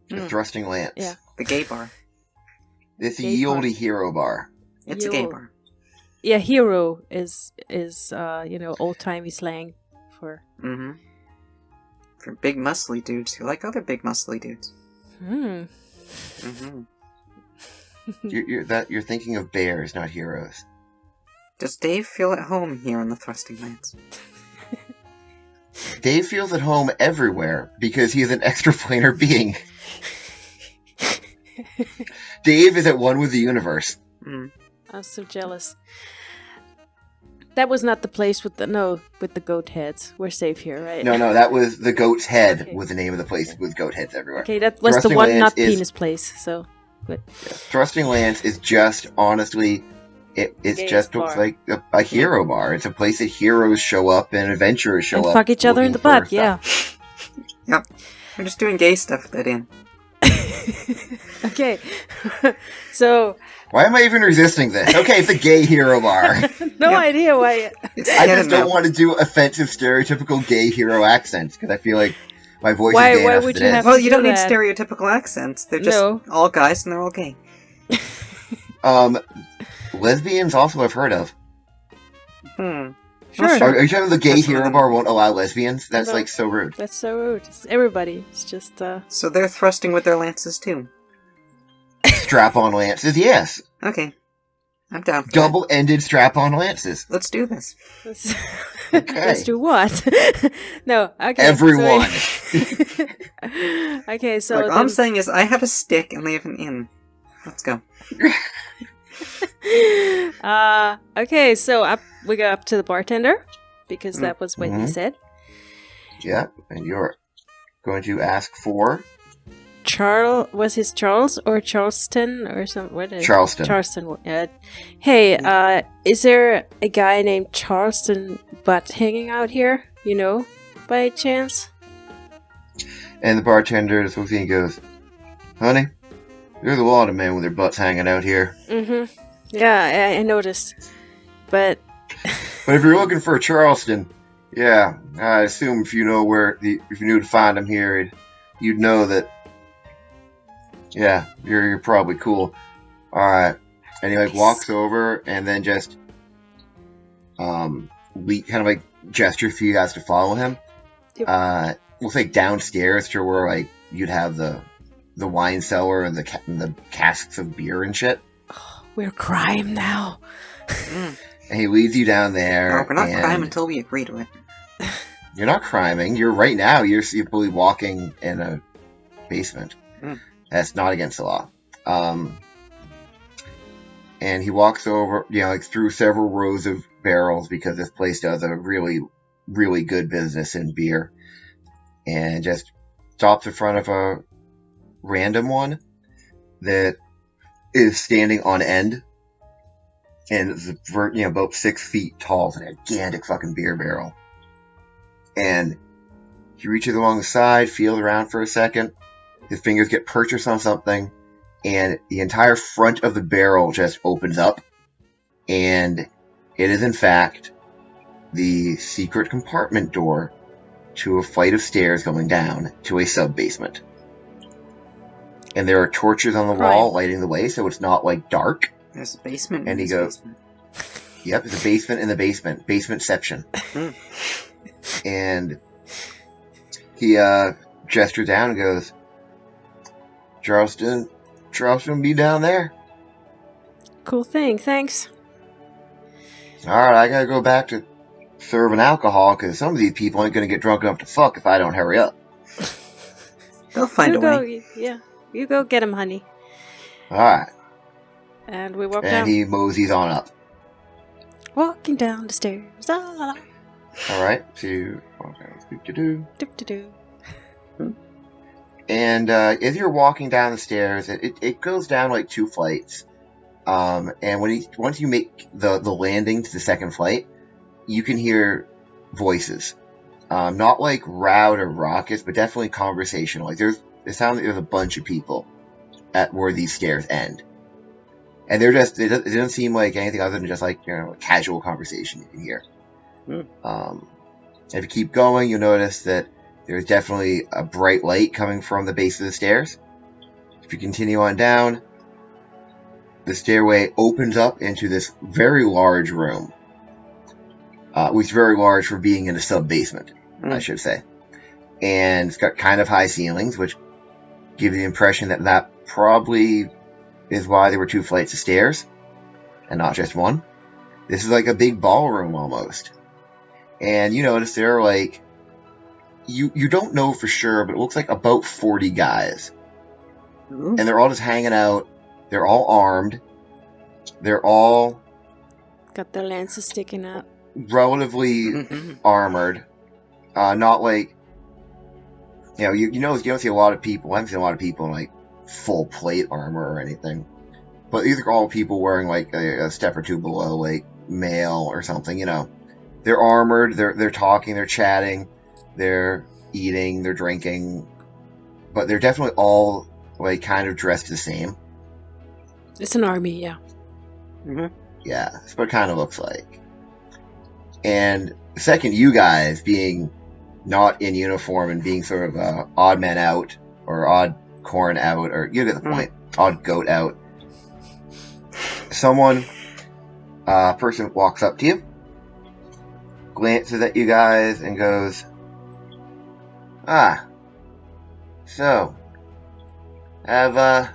The thrusting lance. Yeah. The gay bar. It's a Gay yieldy bar. hero bar. It's a gay bar. Yeah, hero is old-timey slang for... Mm-hmm. For big muscly dudes who like other big muscly dudes. Mm-hmm. You're thinking of bears, not heroes. Does Dave feel at home here on the thrusting lance? Dave feels at home everywhere because he is an extraplanar being. Dave is at one with the universe. Mm. I'm so jealous. That was not the place with the goat heads. We're safe here, right? No, that was the goat's head. Okay. Was the name of the place with goat heads everywhere. Okay, that was Thrusting the one, Lance not is- penis place. So, but Thrusting Lance is just, honestly, it's Gayest just bar. looks like a hero bar. It's a place that heroes show up and adventurers show and up. fuck each other in the looking for butt. Yeah. stuff. Yep. We're just doing gay stuff with that in. Okay. So Why am I even resisting this? Okay, it's a gay hero bar. no Yeah. idea why. It's I just canon don't now. want to do offensive, stereotypical gay hero accents because I feel like my voice Why- is gay why enough would as you it have is. Well, you don't do need that. stereotypical accents. They're just No. all guys and they're all gay. Lesbians also I've heard of. Hmm. Sure. Are you telling me the gay That's hero one. bar won't allow lesbians? That's No. like so rude. That's so rude. It's everybody. It's just So they're thrusting with their lances too. Strap-on lances, yes. Okay. I'm down for that. Double-ended strap-on lances. Let's do this. let's, Okay. let's do what? No. Okay. Everyone. So okay. So Look, all then, I'm saying is I have a stick and they have an in. Let's go. okay. So we go up to the bartender because that was what he Mhm. said. Yeah, and you're going to ask for Was his Charles or Charleston or something? What is Charleston. Charleston. Hey, is there a guy named Charleston Butt hanging out here? You know, by chance? And the bartender just looks at you and goes, "Honey, there's a lot of men with their butts hanging out here. Mm-hmm. Yeah, I noticed. But But if you're looking for Charleston, yeah, I assume if you knew to find him here, you'd know that. Yeah, you're probably cool. All right." And he walks over and then just kind of like gestures for you guys to follow him. Yep. We'll say downstairs to where you'd have the wine cellar and the casks of beer and shit. we're crime now. And he leads you down there. No, we're not and crime until we agree to it. You're not criming. You're right now. You're simply walking in a basement. Mm. That's not against the law. And he walks over, through several rows of barrels because this place does a really, really good business in beer. And just stops in front of a random one that is standing on end. And it's about 6 feet tall. It's a gigantic fucking beer barrel. And he reaches along the side, feels around for a second. His fingers get purchased on something. And the entire front of the barrel just opens up. And it is, in fact, the secret compartment door to a flight of stairs going down to a sub-basement. And there are torches on the wall lighting the way, so it's not, dark. There's a basement And in he this goes- basement. Yep, there's a basement in the basement. Basementception. Hmm. And he gestures down and goes, Charleston be down there. Cool thing. Thanks. Alright, I gotta go back to serving alcohol, because some of these people ain't gonna get drunk enough to fuck if I don't hurry up. They'll find you a go. way. Yeah. You go get him, honey. Alright, And we walk and down. he moseys on up. Walking down the stairs. La, la, la. Alright, so you walk down, do. Do-do-do. And as you're walking down the stairs, it goes down 2 flights. And once you make the landing to the second flight, you can hear voices. Not loud or raucous, but definitely conversational. It sounds like there's a bunch of people at where these stairs end. And it doesn't seem like anything other than just a casual conversation you can hear. If you keep going, you'll notice that there's definitely a bright light coming from the base of the stairs. If you continue on down, the stairway opens up into this very large room. Which is very large for being in a sub-basement, I should say. And it's got kind of high ceilings, which give you the impression that that probably is why there were 2 flights of stairs, and not just one. This is like a big ballroom almost. And you notice there are like, you don't know for sure, but it looks like about 40 guys. Ooh. And they're all just hanging out. They're all armed. They're all Got their lances sticking out. relatively armored. Not like, you don't see a lot of people. I haven't seen a lot of people in like full plate armor or anything. But these are all people wearing like a step or two below, like mail or something. They're armored. They're talking. They're chatting. They're eating. They're drinking. But they're definitely all like kind of dressed the same. It's an army, yeah. Mm-hmm. Yeah, that's what it kind of looks like. And second, you guys being not in uniform and being sort of odd man out or odd corn out, or you get the point, odd goat out. A person walks up to you, glances at you guys, and goes, so, have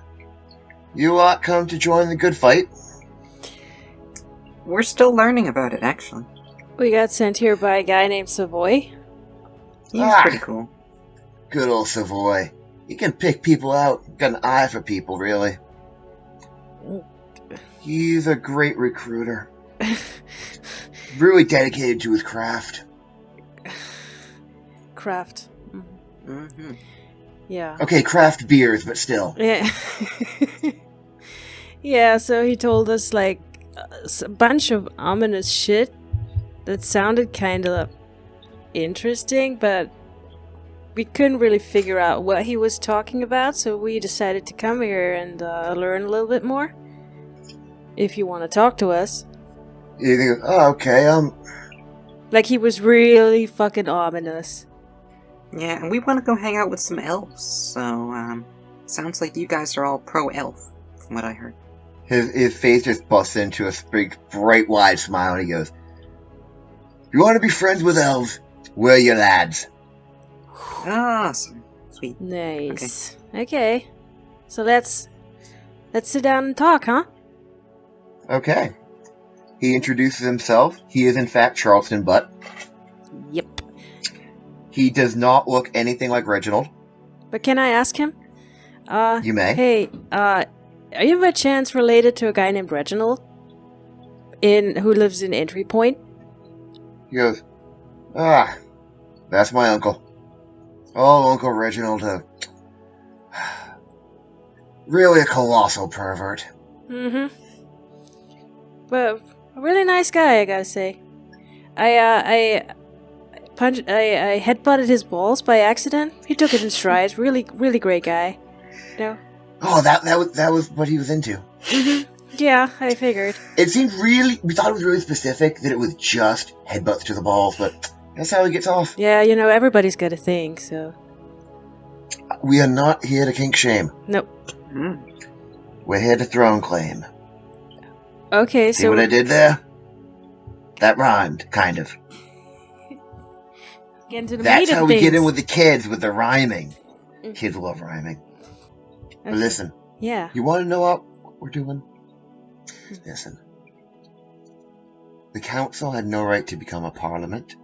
you lot come to join the good fight? We're still learning about it, actually. We got sent here by a guy named Savoy. He's pretty cool. Good old Savoy. He can pick people out. Got an eye for people, really. He's a great recruiter. Really dedicated to his craft. Craft. Mm-hmm. Yeah. Okay, craft beers, but still. Yeah. Yeah, so he told us like a bunch of ominous shit that sounded kind of interesting, but we couldn't really figure out what he was talking about, so we decided to come here and learn a little bit more. If you want to talk to us. You think, okay, Like, he was really fucking ominous. Yeah, and we want to go hang out with some elves, so, sounds like you guys are all pro-elf, from what I heard. His face just busts into a big, bright, wide smile, and he goes, "You want to be friends with elves? We're your lads." Awesome. Sweet. Nice. Okay. So let's sit down and talk, huh? Okay. He introduces himself. He is, in fact, Charleston Butt. Yep. He does not look anything like Reginald. But can I ask him? You may. Hey, are you by chance related to a guy named Reginald? Who lives in Entry Point? He goes, that's my uncle. Oh, Uncle Reginald, really a colossal pervert. Mm-hmm. But a really nice guy, I gotta say. I headbutted his balls by accident. He took it in stride. Really, really great guy. No. Oh, that was what he was into. Mm-hmm. Yeah, I figured. It seemed we thought it was really specific that it was just headbutts to the balls, but that's how he gets off. Yeah, everybody's got a thing, so. We are not here to kink shame. Nope. We're here to throne claim. Okay, See what I did there? That rhymed, kind of. Get into the That's meat of how we get in things. with the kids, with the rhyming. Kids love rhyming. Okay. But listen, Yeah. you want to know what we're doing? Listen. The council had no right to become a parliament.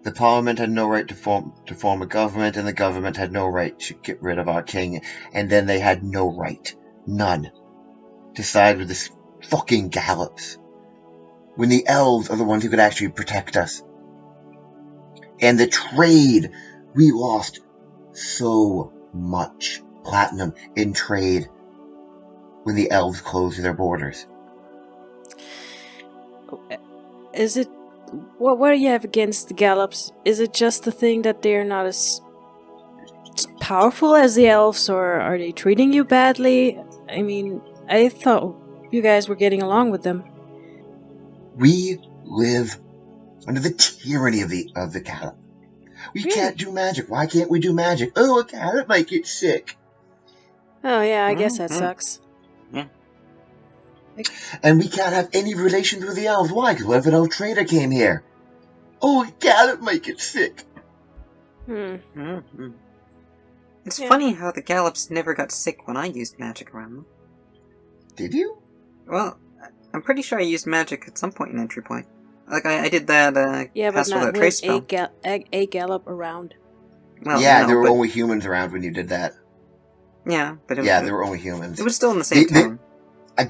The parliament had no right to form a government, and the government had no right to get rid of our king, and then they had no right, none, to side with this fucking gallops, when the elves are the ones who could actually protect us. And the trade, we lost so much platinum in trade when the elves closed their borders. Is it... What do you have against the Gallops? Is it just the thing that they're not as powerful as the elves, or are they treating you badly? I mean, I thought you guys were getting along with them. We live under the tyranny of the Gallop. We can't do magic. Why can't we do magic? Oh, a Gallop might get sick. Oh, yeah, I guess that sucks. Yeah. And we can't have any relations with the elves. Why? Because what if an elf trader came here? Oh, Gallop might get sick. It's funny how the Gallops never got sick when I used magic around them. Did you? Well, I'm pretty sure I used magic at some point in Entry Point. Like, I did that, Yeah, but Pass not Without Trace with spell. a gallop around. Well, yeah, no, there were but, only humans around when you did that. Yeah, but Yeah, there were only humans. it was still in the same tone.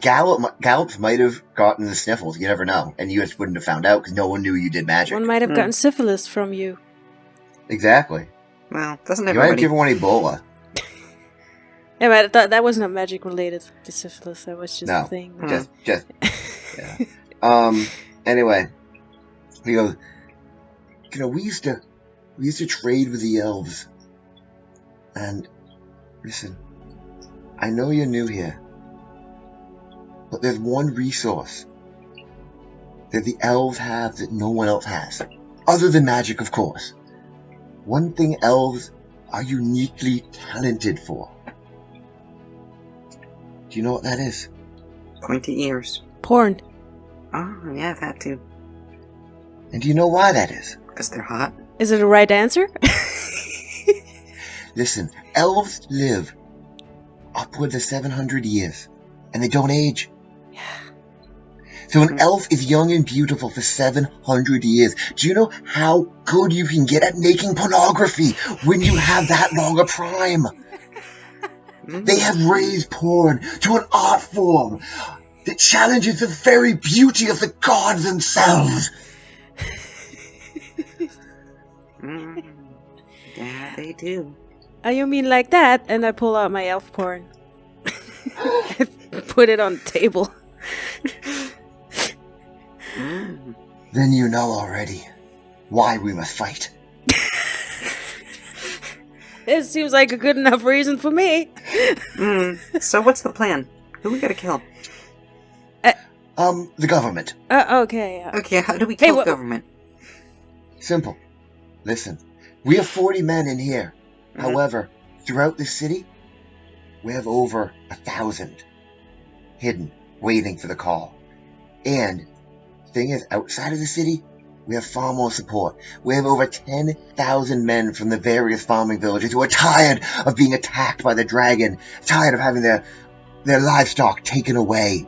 Gallops might have gotten the sniffles. You never know. And you just wouldn't have found out because no one knew you did magic. One might have gotten syphilis from you. Exactly. Well, doesn't You might have everybody... given one Ebola. Yeah, but I thought that was not magic related to syphilis. That was just a thing. Just yeah. Anyway, he goes, we used to trade with the elves. And listen, I know you're new here, but there's one resource that the elves have that no one else has, other than magic, of course. One thing elves are uniquely talented for. Do you know what that is? Pointy ears. Porn. Oh, yeah, that too. And do you know why that is? Because they're hot. Is it a right answer? Listen, elves live upwards of 700 years, and they don't age. Yeah. So an elf is young and beautiful for 700 years. Do you know how good you can get at making pornography when you have that long a prime? They have raised porn to an art form that challenges the very beauty of the gods themselves. Yeah, they do. Oh, you mean like that? And I pull out my elf porn. I put it on the table. Then you know already why we must fight. It seems like a good enough reason for me. So what's the plan? Who we gotta kill? The government. Okay. Okay, how do we kill the government? Simple. Listen, we have 40 men in here. However, throughout the city, we have over 1,000 hidden, waiting for the call. And the thing is, outside of the city, we have far more support. We have over 10,000 men from the various farming villages who are tired of being attacked by the dragon, tired of having their livestock taken away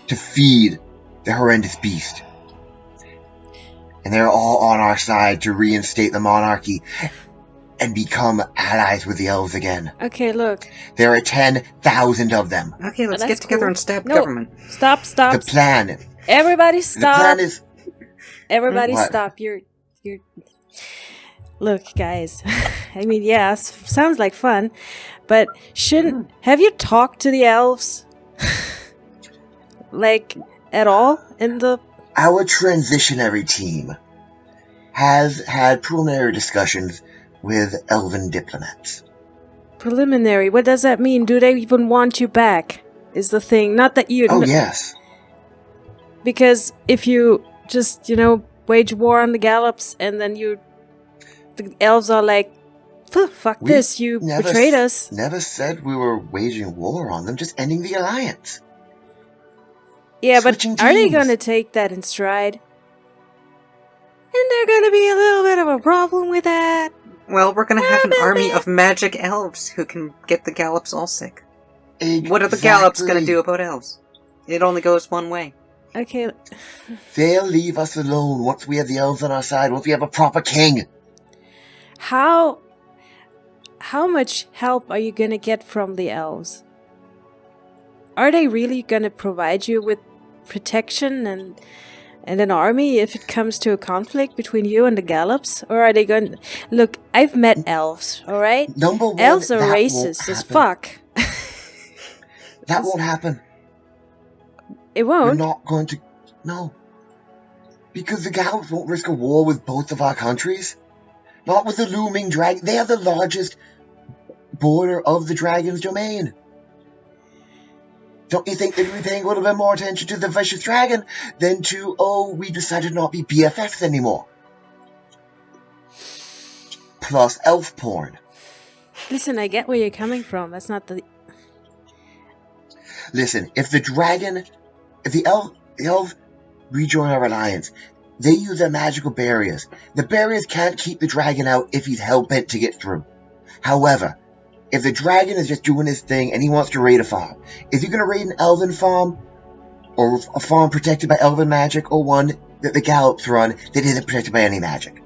to feed the horrendous beast. And they're all on our side to reinstate the monarchy and become allies with the elves again. Okay, look. There are 10,000 of them. Okay, let's get together and stab No, government. Stop. The plan. Everybody stop. The plan is... Everybody What? stop. You're... Look, guys. I mean, yeah, sounds like fun. But have you talked to the elves? Like, at all? In the... Our transitionary team has had preliminary discussions with elven diplomats. Preliminary? What does that mean? Do they even want you back? Is the thing. Not that you... Oh, yes. Because if you just, wage war on the Gallops and then the elves are like, fuck this, you betrayed us. Never said we were waging war on them, just ending the alliance. Yeah, Switching but are they teams. going to take that in stride? And they're going to be a little bit of a problem with that. Well, we're gonna have an army of magic elves who can get the Gallops all sick. Exactly. What are the Gallops gonna do about elves? It only goes one way. Okay. They'll leave us alone once we have the elves on our side, once we have a proper king. How much help are you going to get from the elves? Are they really going to provide you with protection and an army if it comes to a conflict between you and the Gallops? Or are they going... Look, I've met elves, alright? Number one, elves are that racist won't as happen. fuck. That won't happen. It We're won't? not going to... No. Because the Gallops won't risk a war with both of our countries. Not with the looming dragon. They are the largest border of the dragon's domain. Don't you think they'd be paying a little bit more attention to the vicious dragon than to, we decided not to be BFFs anymore? Plus elf porn. Listen, I get where you're coming from. That's not the... Listen, if the elves rejoin our alliance, they use their magical barriers. The barriers can't keep the dragon out if he's hell-bent to get through. However, if the dragon is just doing his thing and he wants to raid a farm, is he going to raid an elven farm? Or a farm protected by elven magic, or one that the Gallops run that isn't protected by any magic?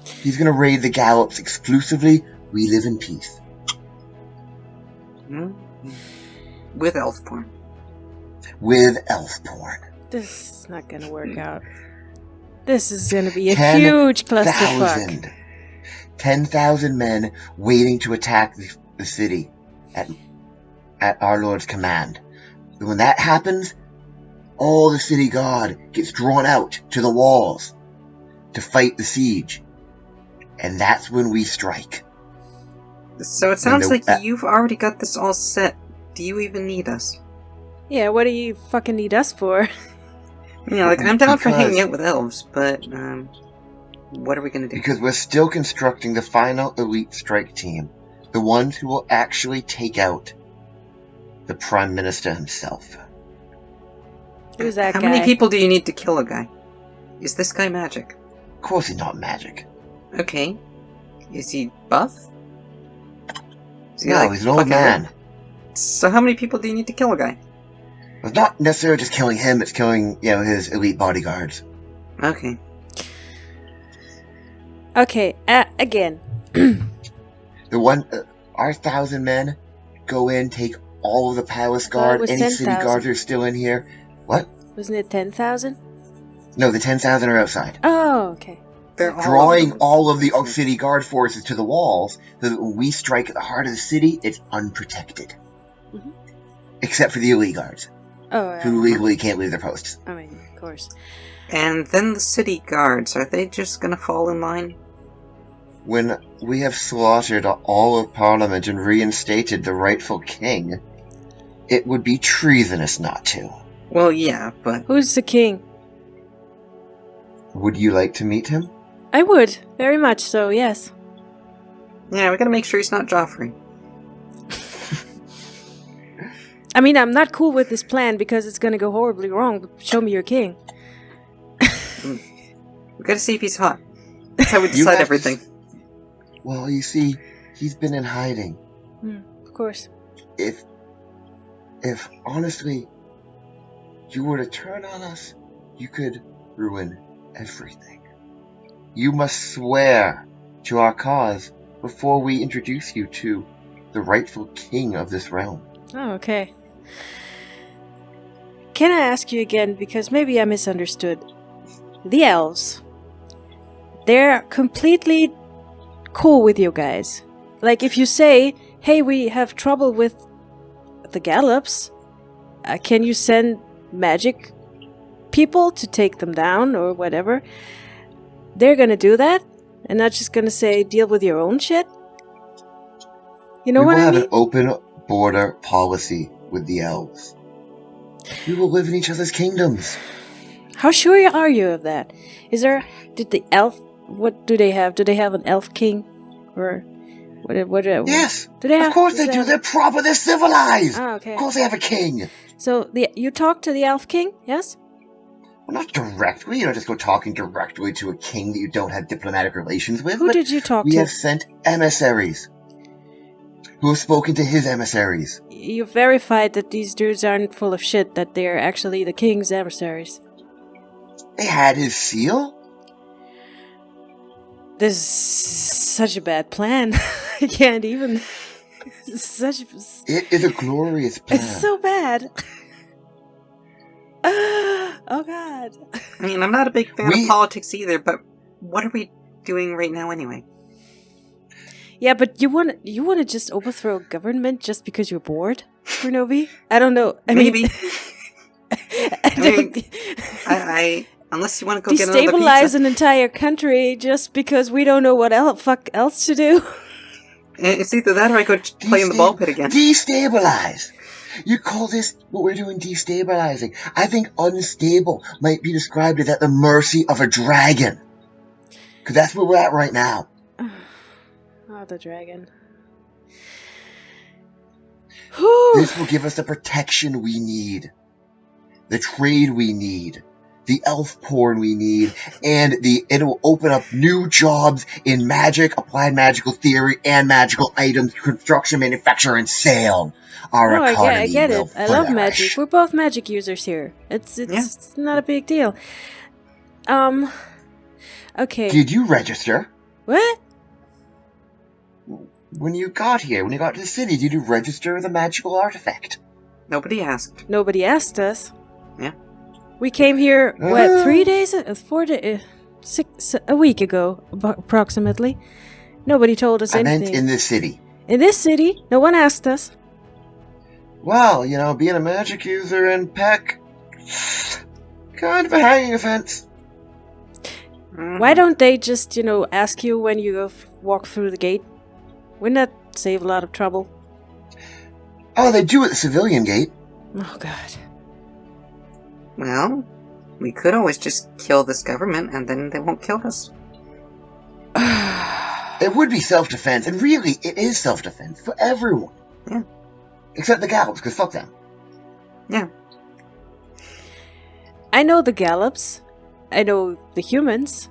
He's going to raid the Gallops exclusively. We live in peace. With elf porn. With elf porn. This is not gonna work out. This is gonna be a huge clusterfuck. 10,000 men waiting to attack the city at our Lord's command. And when that happens, all the city guard gets drawn out to the walls to fight the siege. And that's when we strike. So it sounds like you've already got this all set. Do you even need us? Yeah, what do you fucking need us for? Yeah, like, I'm down for hanging out with elves, but, what are we gonna do? Because we're still constructing the final elite strike team. The ones who will actually take out the Prime Minister himself. Who's that guy? How many people do you need to kill a guy? Is this guy magic? Of course he's not magic. Okay. Is he buff? No, he's an old man. So how many people do you need to kill a guy? It's not necessarily just killing him, it's killing, his elite bodyguards. Okay. Okay, again. Our 1,000 men go in, take all of the palace guard, any 10, city guards are still in here. What? Wasn't it 10,000? No, the 10,000 are outside. Oh, okay. They're Drawing all of the city guard forces to the walls, so that when we strike at the heart of the city, it's unprotected. Mm-hmm. Except for the elite guards. Oh, who legally can't leave their posts. I mean, of course. And then the city guards, are they just gonna fall in line? When we have slaughtered all of Parliament and reinstated the rightful king, it would be treasonous not to. Well, yeah, but... Who's the king? Would you like to meet him? I would, very much so, yes. Yeah, we gotta make sure he's not Joffrey. I mean, I'm not cool with this plan because it's gonna go horribly wrong, but show me your king. We gotta see if he's hot. That's how we decide everything. Well, you see, he's been in hiding. Of course. If honestly, you were to turn on us, you could ruin everything. You must swear to our cause before we introduce you to the rightful king of this realm. Oh, okay. Can I ask you again, because maybe I misunderstood. The elves, they're completely cool with you guys. Like, if you say, hey, we have trouble with the Gallops, can you send magic people to take them down or whatever? They're gonna do that and not just gonna say, deal with your own shit? You know what I mean? We will have an open border policy with the elves. We will live in each other's kingdoms. How sure are you of that? What do they have? Do they have an elf king? Or what yes, do they have? Of course they do. They're proper. They're civilized. Oh, okay. Of course they have a king. So you talk to the elf king, yes? Well, not directly. You don't just go talking directly to a king that you don't have diplomatic relations with. Who did you talk to? We have sent emissaries who have spoken to his emissaries. You verified that these dudes aren't full of shit, that they're actually the king's emissaries. They had his seal. This is such a bad plan. I can't even... It is a glorious plan. It's so bad. Oh, God. I mean, I'm not a big fan of politics either, but what are we doing right now anyway? Yeah, but you want to just overthrow a government just because you're bored, Bernobi? I don't know. Maybe. I unless you want to go get another pizza. Destabilize an entire country just because we don't know what else to do. It's either that or I go play in the ball pit again. Destabilize. You call this what we're doing destabilizing? I think unstable might be described as at the mercy of a dragon. Because that's where we're at right now. Oh, the dragon. The This will give us the protection we need, the trade we need, the elf porn we need, and it will open up new jobs in magic, applied magical theory, and magical items, construction, manufacture, and sale. Our economy I get will it. I love flourish. magic. We're both magic users here. It's not a big deal. Okay. Did you register? What? When you got here, when you got to the city, did you register the magical artifact? Nobody asked. Nobody asked us. Yeah. We came here, 3 days? 4 days? A week ago, approximately. Nobody told us I anything. meant in this city. In this city? No one asked us. Well, being a magic user in Peck, kind of a hanging offense. Why don't they just, ask you when you walk through the gate? Wouldn't that save a lot of trouble? Oh, they do at the civilian gate. Oh, God. Well, we could always just kill this government and then they won't kill us. It would be self-defense, and really, it is self-defense for everyone. Yeah. Except the Gallops, because fuck them. Yeah. I know the Gallops. I know the humans.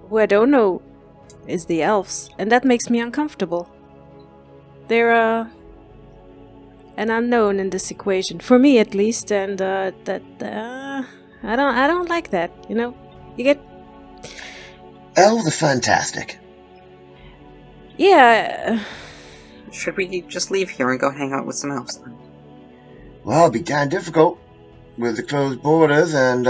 Who I don't know is the elves, and that makes me uncomfortable. They're, an unknown in this equation, for me at least, and, I don't like that, You get... Elves are fantastic. Yeah... Should we just leave here and go hang out with some elves then? Well, it'd be damn difficult with the closed borders and,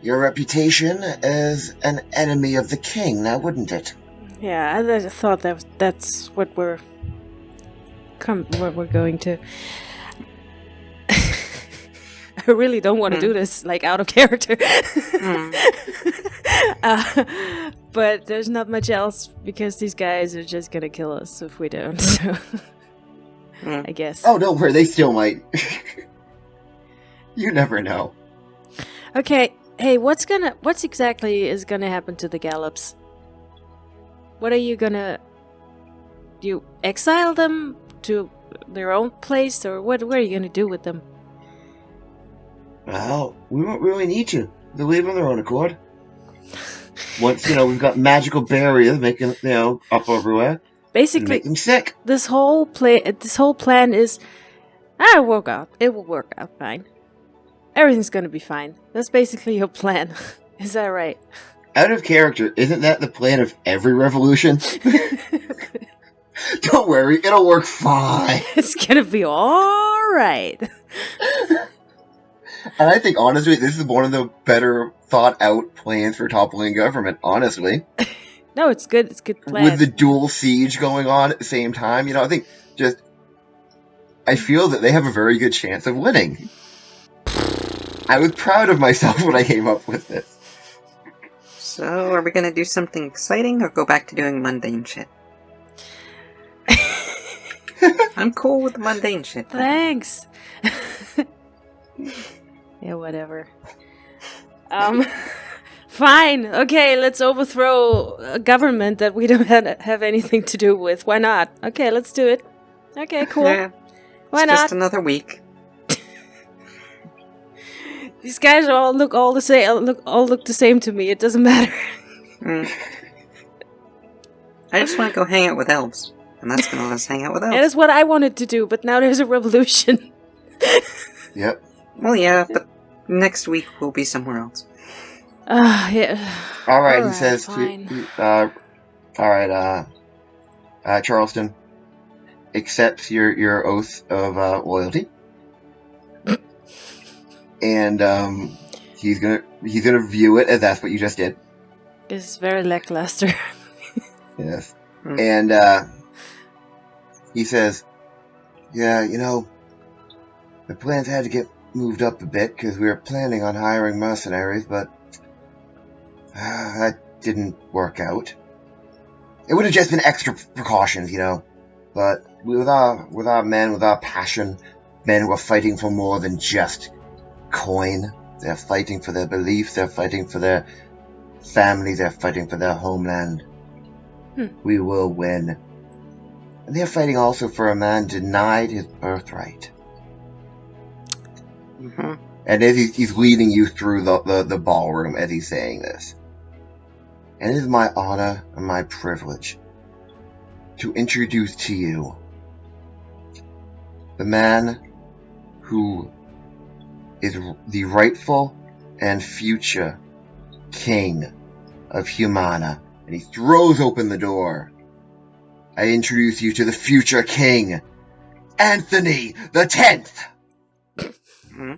your reputation as an enemy of the king, now wouldn't it? Yeah, I thought that's what we're going to. I really don't want to do this, out of character. But there's not much else, because these guys are just gonna kill us if we don't, so... I guess. Oh, don't worry, they still might. You never know. Okay, hey, what's exactly is gonna happen to the Gallops? What are you gonna... Do you exile them to their own place, or what are you gonna do with them? Well, we won't really need to. They'll leave on their own accord. Once, we've got magical barriers making, up everywhere. Basically, make them sick. This whole plan is... it will work out fine. Everything's gonna be fine. That's basically your plan. Is that right? Out of character, isn't that the plan of every revolution? Don't worry, it'll work fine. It's gonna be alright. And I think, honestly, this is one of the better thought-out plans for toppling government, honestly. No, it's good. It's a good plan. With the dual siege going on at the same time, I think I feel that they have a very good chance of winning. I was proud of myself when I came up with this. So, are we gonna do something exciting or go back to doing mundane shit? I'm cool with the mundane shit. Thanks. Yeah, whatever. Fine. Okay, let's overthrow a government that we don't have anything to do with. Why not? Okay, let's do it. Okay, cool. Yeah, Why it's not? just another week. These guys all look the same. All look the same to me. It doesn't matter. I just want to go hang out with elves, and that's gonna let us hang out with elves. That is what I wanted to do, but now there's a revolution. Yep. Well, yeah, but next week we'll be somewhere else. Yeah. Alright, he says fine. Charleston accepts your oath of loyalty. And he's gonna view it as that's what you just did. This is very lackluster. Yes. And he says, yeah, the plans had to get moved up a bit because we were planning on hiring mercenaries, but that didn't work out. It would have just been extra precautions, But with our men, with our passion, men who are fighting for more than just coin. They're fighting for their beliefs, they're fighting for their family, they're fighting for their homeland. We will win. And they're fighting also for a man denied his birthright. Mm-hmm. And as he's leading you through the ballroom as he's saying this. And it is my honor and my privilege to introduce to you the man who is the rightful and future king of Humana. And he throws open the door. I introduce you to the future king, Anthony the 10th. Mm-hmm.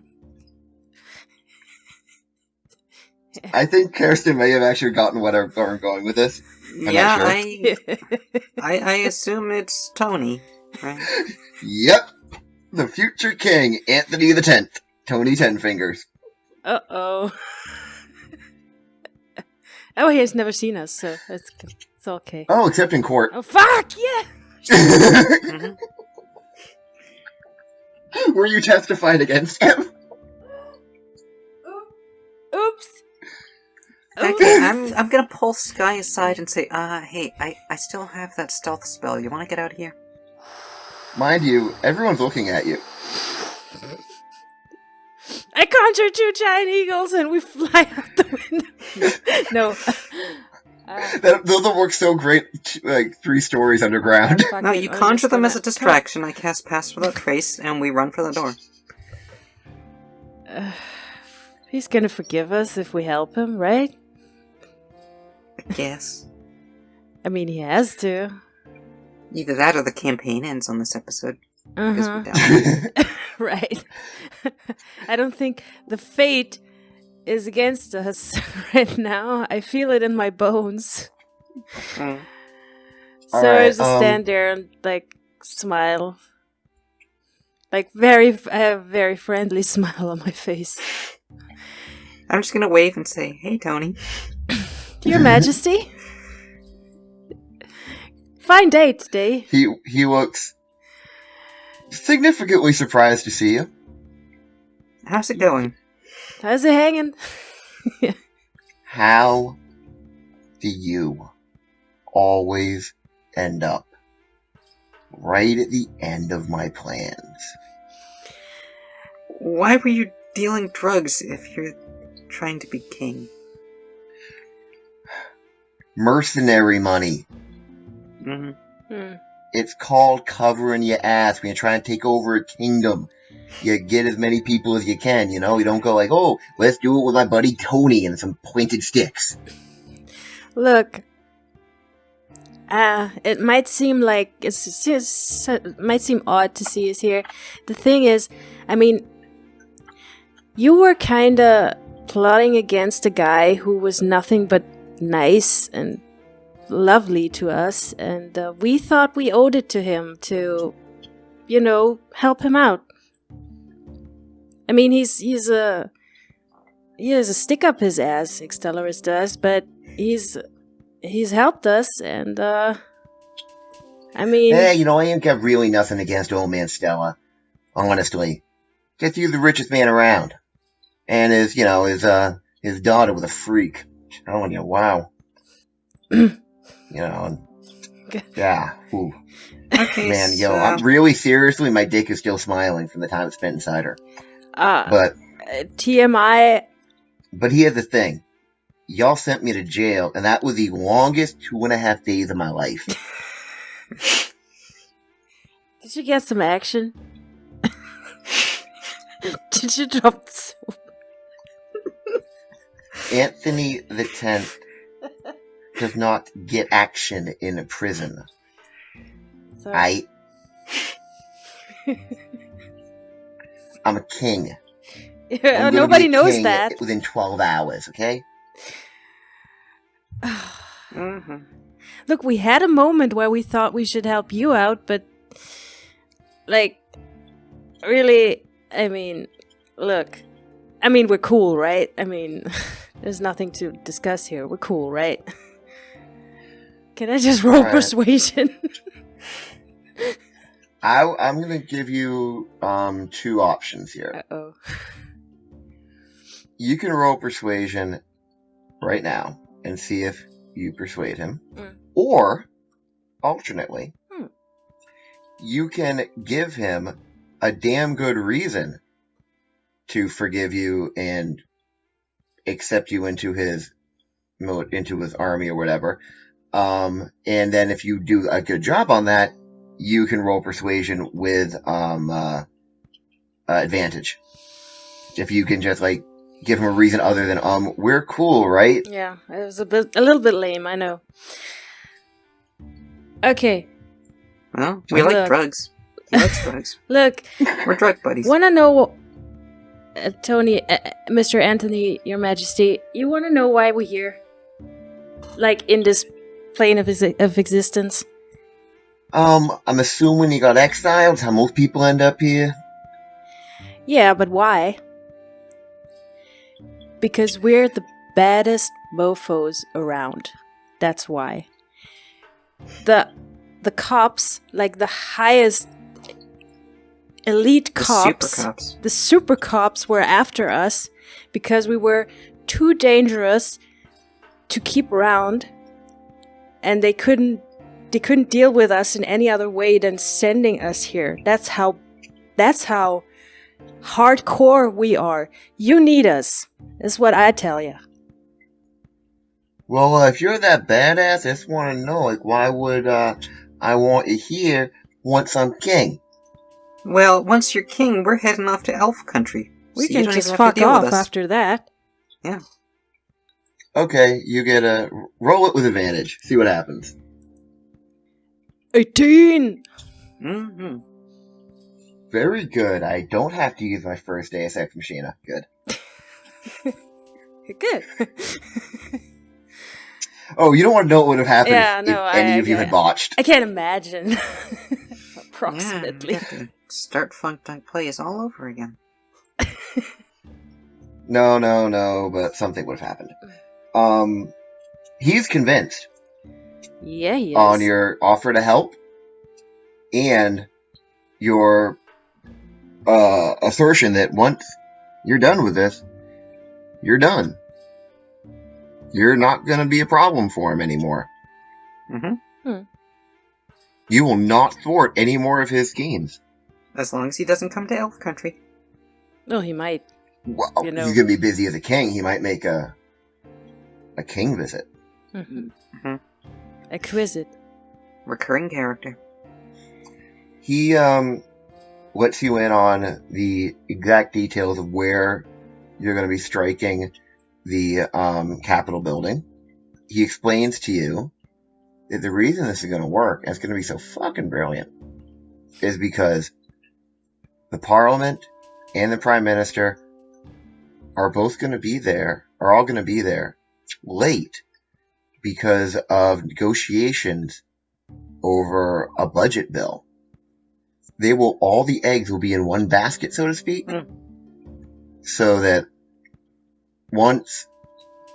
I think Kirsten may have actually gotten where I'm going with this. I'm Yeah, not sure. I assume it's Tony, right? Yep. The future king, Anthony the 10th. Tony Tenfingers. Uh-oh. Oh, he has never seen us, so it's okay. Oh, except in court. Oh, fuck! Yeah! Mm-hmm. Were you testified against him? Oops! Okay, I'm gonna pull Sky aside and say, hey, I still have that stealth spell. You wanna get out of here? Mind you, everyone's looking at you. I conjure 2 giant eagles and we fly out the window. No. Those will work so great, like 3 stories underground. No, you conjure them as a distraction. I cast Pass Without Trace, and we run for the door. He's gonna forgive us if we help him, right? I guess. I mean, he has to. Either that or the campaign ends on this episode. Because we're Uh-huh. down. Right. I don't think the fate is against us right now. I feel it in my bones. Mm. So Alright, I just stand there and, like, smile. Like, I have a very friendly smile on my face. I'm just gonna wave and say, hey, Tony. Your Majesty? Fine day today. He looks significantly surprised to see you. How's it going? How's it hanging? How do you always end up right at the end of my plans? Why were you dealing drugs if you're trying to be king? Mercenary money. Mm-hmm. It's called covering your ass when you're trying to take over a kingdom. You get as many people as you can, you know? You don't go like, oh, let's do it with my buddy Tony and some pointed sticks. Look, it might seem like it might seem odd to see us here. The thing is, I mean, you were kind of plotting against a guy who was nothing but nice and lovely to us, and we thought we owed it to him to, you know, help him out. I mean, he has a stick up his ass, Extellaris does, but he's helped us, and I mean, Hey, you know, I ain't got really nothing against old man Stella. Honestly, guess he's the richest man around, and his daughter was a freak. I'm telling you, wow. You know, yeah. Ooh. Okay, Man, so... I'm really seriously, my dick is still smiling from the time it spent inside her. But TMI. But here's the thing. Y'all sent me to jail, and that was the longest 2.5 days of my life. Did you get some action? Did you drop the soap? Anthony the 10th does not get action in a prison. Sorry. I'm a king. Yeah, I'm gonna nobody be a knows king that. within 12 hours, okay? Mm-hmm. Look, we had a moment where we thought we should help you out, but, like, really, I mean, look, I mean, we're cool, right? I mean, there's nothing to discuss here. We're cool, right? Can I just roll Alright. persuasion? I'm gonna give you 2 options here. Uh-oh. You can roll persuasion right now and see if you persuade him. Mm. Or, alternately, you can give him a damn good reason to forgive you and accept you into his army or whatever. And then if you do a good job on that, you can roll persuasion with advantage. If you can just like give him a reason other than we're cool, right? Yeah, it was a little bit lame, I know. Okay. Well, we like drugs. He likes drugs. Look, We're drug buddies. wanna know, Tony, Mr. Anthony, Your Majesty, you wanna know why we're here? Like, in this plane of existence? I'm assuming you got exiled. How most people end up here. Yeah, but why? Because we're the baddest mofos around. That's why. The cops, like the highest elite cops, the super cops were after us because we were too dangerous to keep around, and they couldn't deal with us in any other way than sending us here. That's how hardcore we are. You need us. That's what I tell you. Well, if you're that badass, I just want to know, like, why would I want you here once I'm king? Well, once you're king, we're heading off to Elf Country. We so you can don't just even have to fuck deal with off us. after that. Yeah. Okay, you get a roll it with advantage. See what happens. 18! Mm-hmm. Very good. I don't have to use my first Deus Ex Machina. Good. Good. Oh, you don't want to know what would have happened if no, any of you had botched. I can't imagine. Yeah, Approximately. you have to start Funk Night Plays all over again. No, but something would have happened. He's convinced Yeah, he is. on your offer to help and your assertion that once you're done with this, you're done. You're not going to be a problem for him anymore. Mm-hmm. You will not thwart any more of his schemes. As long as he doesn't come to Elf Country. No, he might. Well, You know. he's going to be busy as a king. He might make a king visit. Mm-hmm. Mm-hmm. Exquisite. Recurring character. He lets you in on the exact details of where you're going to be striking the Capitol building. He explains to you that the reason this is going to work, and it's going to be so fucking brilliant, is because the Parliament and the Prime Minister are both going to be there, are all going to be there late because of negotiations over a budget bill. All the eggs will be in one basket, so to speak, so that once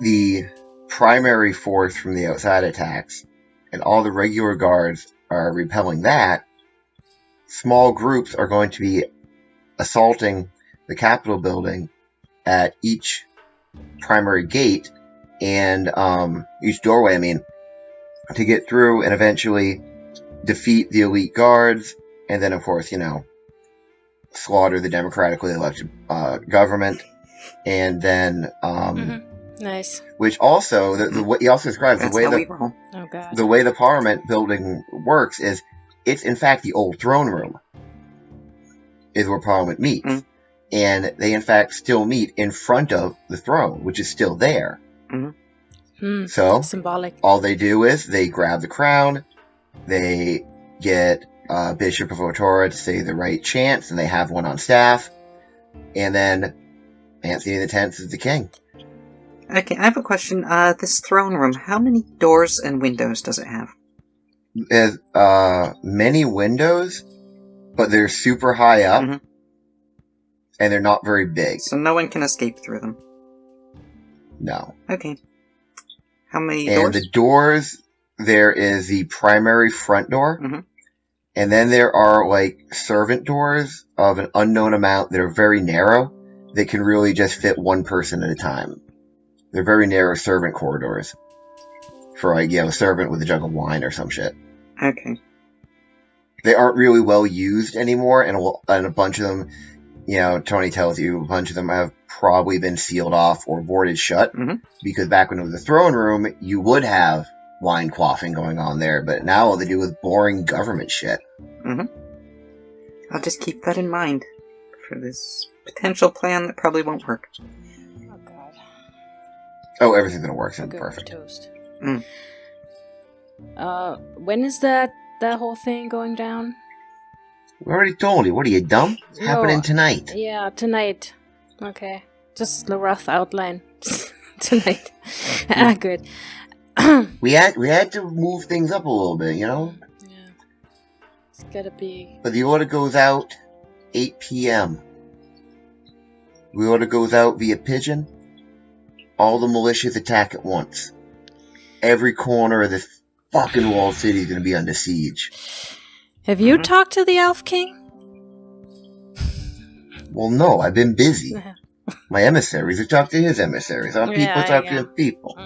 the primary force from the outside attacks and all the regular guards are repelling that, small groups are going to be assaulting the Capitol building at each primary gate and each doorway, to get through and eventually defeat the elite guards, and then, of course, slaughter the democratically elected government, and then Nice. which also the way he also describes That's the way how we roll. Oh god. the way the Parliament building works is it's in fact the old throne room is where Parliament meets, and they in fact still meet in front of the throne, which is still there. So symbolic. all they do is they grab the crown, they get Bishop of Otora to say the right chants, and they have one on staff, and then Anthony X is the king. Okay, I have a question. This throne room, how many doors and windows does it have? There's many windows, but they're super high up, and they're not very big. So no one can escape through them. No. Okay. How many And doors? the doors, there is the primary front door, and then there are servant doors of an unknown amount that are very narrow. That can really just fit one person at a time. They're very narrow servant corridors for a servant with a jug of wine or some shit. Okay. they aren't really well used anymore, and a bunch of them, Tony tells you, a bunch of them have probably been sealed off or boarded shut, because back when it was a throne room, you would have wine quaffing going on there, but now all they do is boring government shit. I'll just keep that in mind for this potential plan that probably won't work. Oh god. Oh, everything's gonna work. Okay, Perfect. Toast. Mm. When is that whole thing going down? We already told you. What are you, dumb? It's happening tonight. Yeah, tonight. Okay. Just the rough outline. Tonight. Good. we had to move things up a little bit, Yeah. It's gotta be... But the order goes out 8 p.m. The order goes out via pigeon. All the militias attack at once. Every corner of this fucking walled city is going to be under siege. Have you talked to the Elf King? Well, no, I've been busy. My emissaries have talked to his emissaries. Our people talk to people.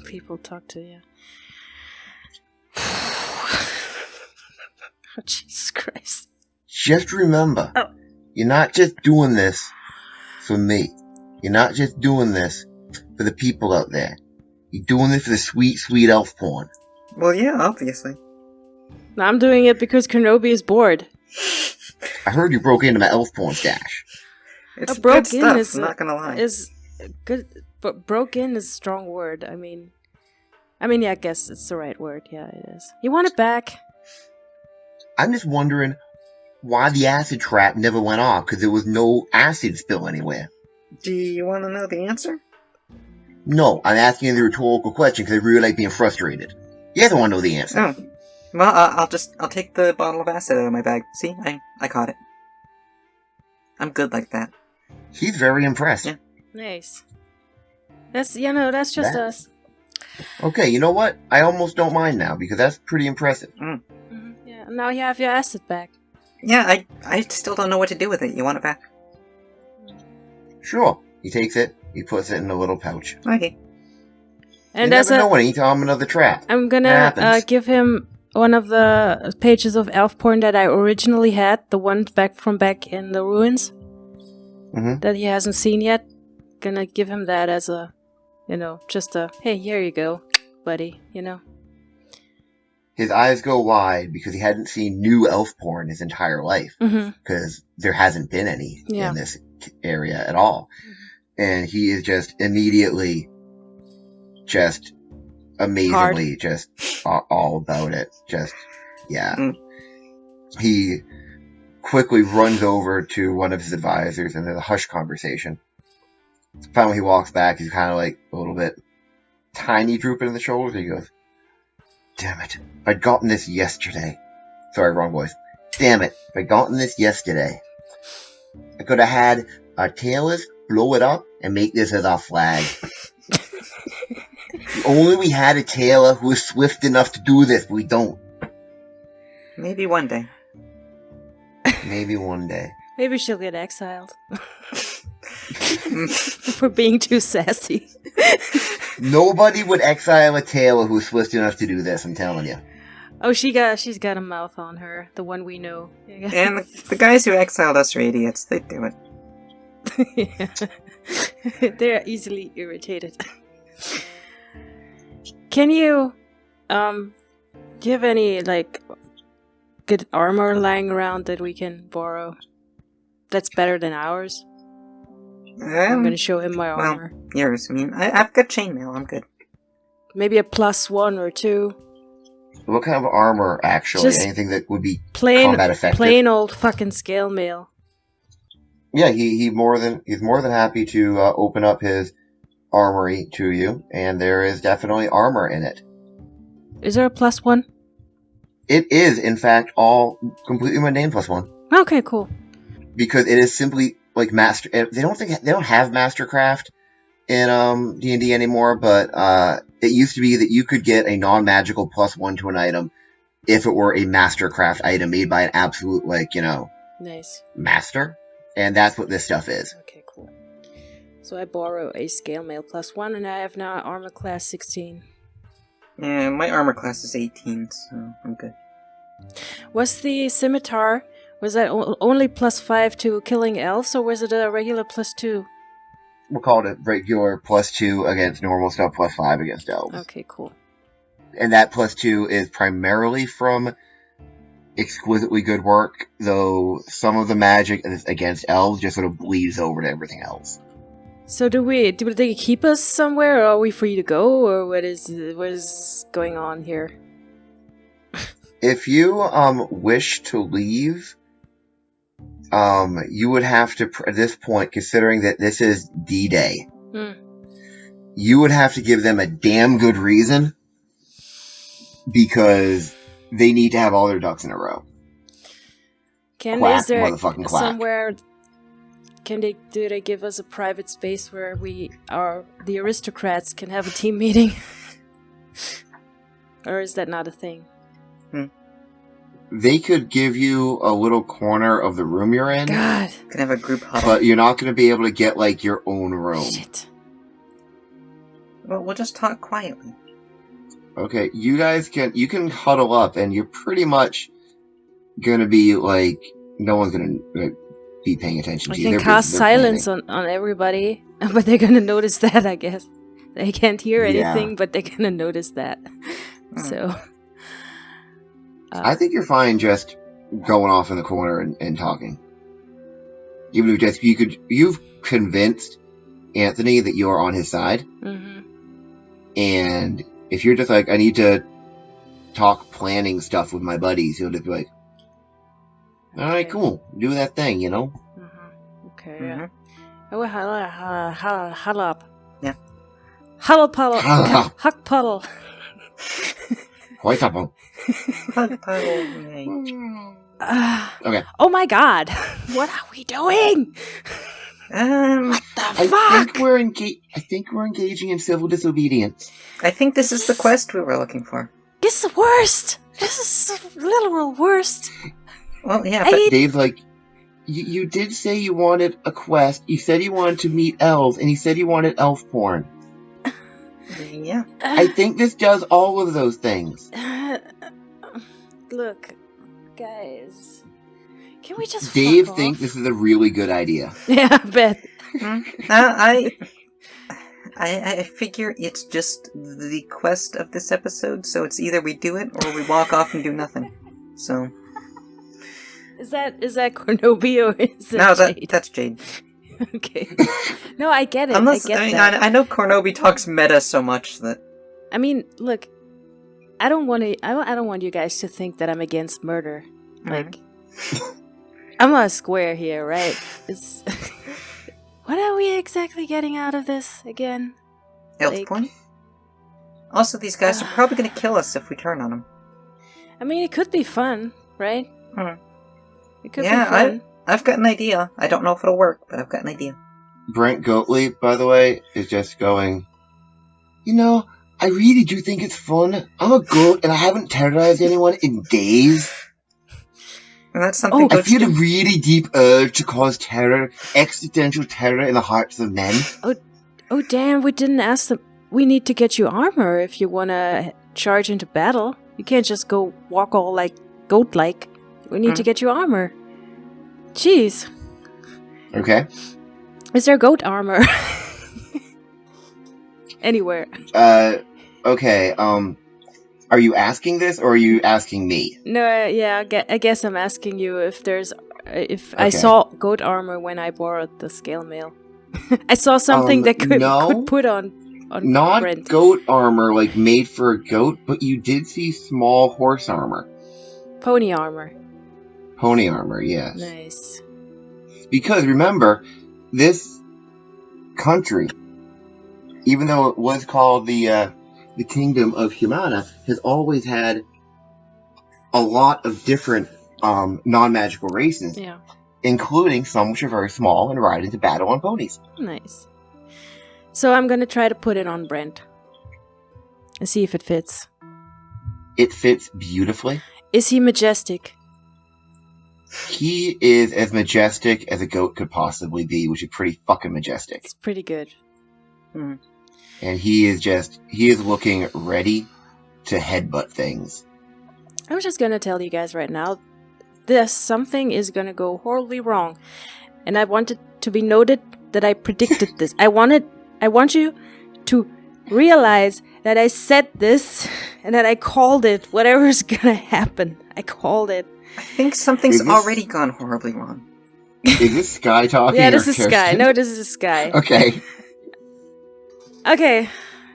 People talk to you. Oh, Jesus Christ. Just remember, you're not just doing this for me. You're not just doing this for the people out there. You're doing this for the sweet, sweet elf porn. Well, yeah, obviously. I'm doing it because Kenobi is bored. I heard you broke into my elf porn stash. It's broke good in stuff, is I'm not gonna lie. Is good, but broke in is a strong word. I mean, yeah, I guess it's the right word. Yeah, it is. You want it back? I'm just wondering why the acid trap never went off, because there was no acid spill anywhere. Do you want to know the answer? No, I'm asking you the rhetorical question because I really like being frustrated. You don't want to know the answer. Oh. Well, I'll take the bottle of acid out of my bag. See, I caught it. I'm good like that. He's very impressed. Yeah. Nice. That's just us. Okay, you know what? I almost don't mind now, because that's pretty impressive. Yeah, now you have your acid back. Yeah, I still don't know what to do with it. You want it back? Sure. He takes it, he puts it in a little pouch. Okay. And you never know when he tell him another trap. I'm gonna give him one of the pages of elf porn that I originally had, the one back in the ruins, that he hasn't seen yet. Gonna give him that as a, just a, hey, here you go, buddy, His eyes go wide because he hadn't seen new elf porn his entire life. Because there hasn't been any in this area at all. And he is just immediately just amazingly just all about it. Just, yeah. He quickly runs over to one of his advisors and there's a hush conversation. Finally he walks back, he's kind of like a little bit tiny drooping in the shoulders. He goes, damn it, if I'd gotten this yesterday. Sorry, wrong voice. Damn it, if I'd gotten this yesterday, I could have had our tailors blow it up and make this as our flag. If only we had a tailor who was swift enough to do this, but we don't. Maybe one day. Maybe one day. Maybe she'll get exiled. For being too sassy. Nobody would exile a tailor who's swift enough to do this, I'm telling you. Oh, she's got a mouth on her, the one we know. And the guys who exiled us are idiots, they do it. They're easily irritated. Can you, do you have any, good armor lying around that we can borrow? That's better than ours? I'm gonna show him my armor. Well, yours. I mean, I've got chainmail, I'm good. Maybe a +1 or 2. What kind of armor, actually? Just anything that would be combat effective? Plain old fucking scale mail. Yeah, he's more than happy to open up his armory to you, and there is definitely armor in it. Is there a +1? It is, in fact, all completely mundane +1. Okay, cool. Because it is simply like master. They don't have Mastercraft in D&D anymore, but it used to be that you could get a non-magical +1 to an item if it were a Mastercraft item made by an absolute nice master, and that's what this stuff is. Okay, cool. So I borrow a scale mail +1, and I have now armor class 16. Yeah, my armor class is 18, so I'm good. Was the scimitar, was that only +5 to killing elves, or was it a regular +2? We'll call it regular +2 against normal stuff, +5 against elves. Okay, cool. And that +2 is primarily from exquisitely good work, though some of the magic against elves just sort of bleeds over to everything else. So do they keep us somewhere, or are we free to go, or what is going on here? If you wish to leave, you would have to, at this point, considering that this is D-Day, you would have to give them a damn good reason, because they need to have all their ducks in a row. Is there motherfucking quack. Somewhere? Do they give us a private space where the aristocrats can have a team meeting? Or is that not a thing? They could give you a little corner of the room you're in. God. Can have a group huddle. But you're not going to be able to get, like, your own room. Shit. Well, we'll just talk quietly. Okay, you guys you can huddle up, and you're pretty much going to be, like, no one's going to be paying attention to you. I can cast silence on everybody, but they're going to notice that, I guess. They can't hear anything, but they're going to notice that. So... I think you're fine just going off in the corner and talking. Even if you've convinced Anthony that you're on his side. Mm-hmm. And if you're just like, I need to talk planning stuff with my buddies, he'll just be like, alright, cool. Do that thing, you know? Mm-hmm. Okay, yeah. Oh, huddle up. Yeah. Huddle puddle. Huck puddle. Quite up. Okay. Oh my god. What are we doing? What the fuck? I think we're engaging in civil disobedience. I think this is the quest we were looking for. It's the worst. This is the literal worst. Well, yeah, but Dave's like, you did say you wanted a quest. You said you wanted to meet elves, and you said you wanted elf porn. Yeah. I think this does all of those things. Look, guys, can we just Dave thinks this is a really good idea. Yeah, I bet. I figure it's just the quest of this episode, so it's either we do it or we walk off and do nothing. So is that Cornobi or is it Jade? That's Jade. Okay. No, I get it. I know Cornobi talks meta so much that. I mean, look, I don't want you guys to think that I'm against murder. Like, I'm not square here, right? What are we exactly getting out of this again? Elf porn? Also, these guys are probably going to kill us if we turn on them. I mean, it could be fun, right? It could be fun. fun. I've got an idea. I don't know if it'll work, but I've got an idea. Brent Goatley, by the way, is just going, I really do think it's fun. I'm a goat and I haven't terrorized anyone in days. And that's something I feel a really deep urge to cause terror, existential terror in the hearts of men. Oh damn, we didn't ask them. We need to get you armor if you want to charge into battle. You can't just go walk all like goat-like. We need to get you armor. Jeez. Okay. Is there goat armor? Anywhere. Okay, are you asking this or are you asking me? No, I guess I'm asking you if I saw goat armor when I borrowed the scale mail. I saw something that could put on not Brent. Goat armor like made for a goat, but you did see small horse armor. Pony armor. Pony armor, yes. Nice. Because remember, this country, even though it was called the Kingdom of Humana, has always had a lot of different non-magical races, including some which are very small and ride into battle on ponies. Nice. So I'm going to try to put it on Brent and see if it fits. It fits beautifully. Is he majestic? He is as majestic as a goat could possibly be, which is pretty fucking majestic. It's pretty good. Mm. And he is looking ready to headbutt things. I'm just gonna tell you guys right now, something is gonna go horribly wrong. And I want it to be noted that I predicted this. I want you to realize that I said this and that I called it. Whatever's gonna happen, I called it. I think something's already gone horribly wrong. Is this Sky talking? Yeah, this is Sky. No, this is Sky. Okay. Okay,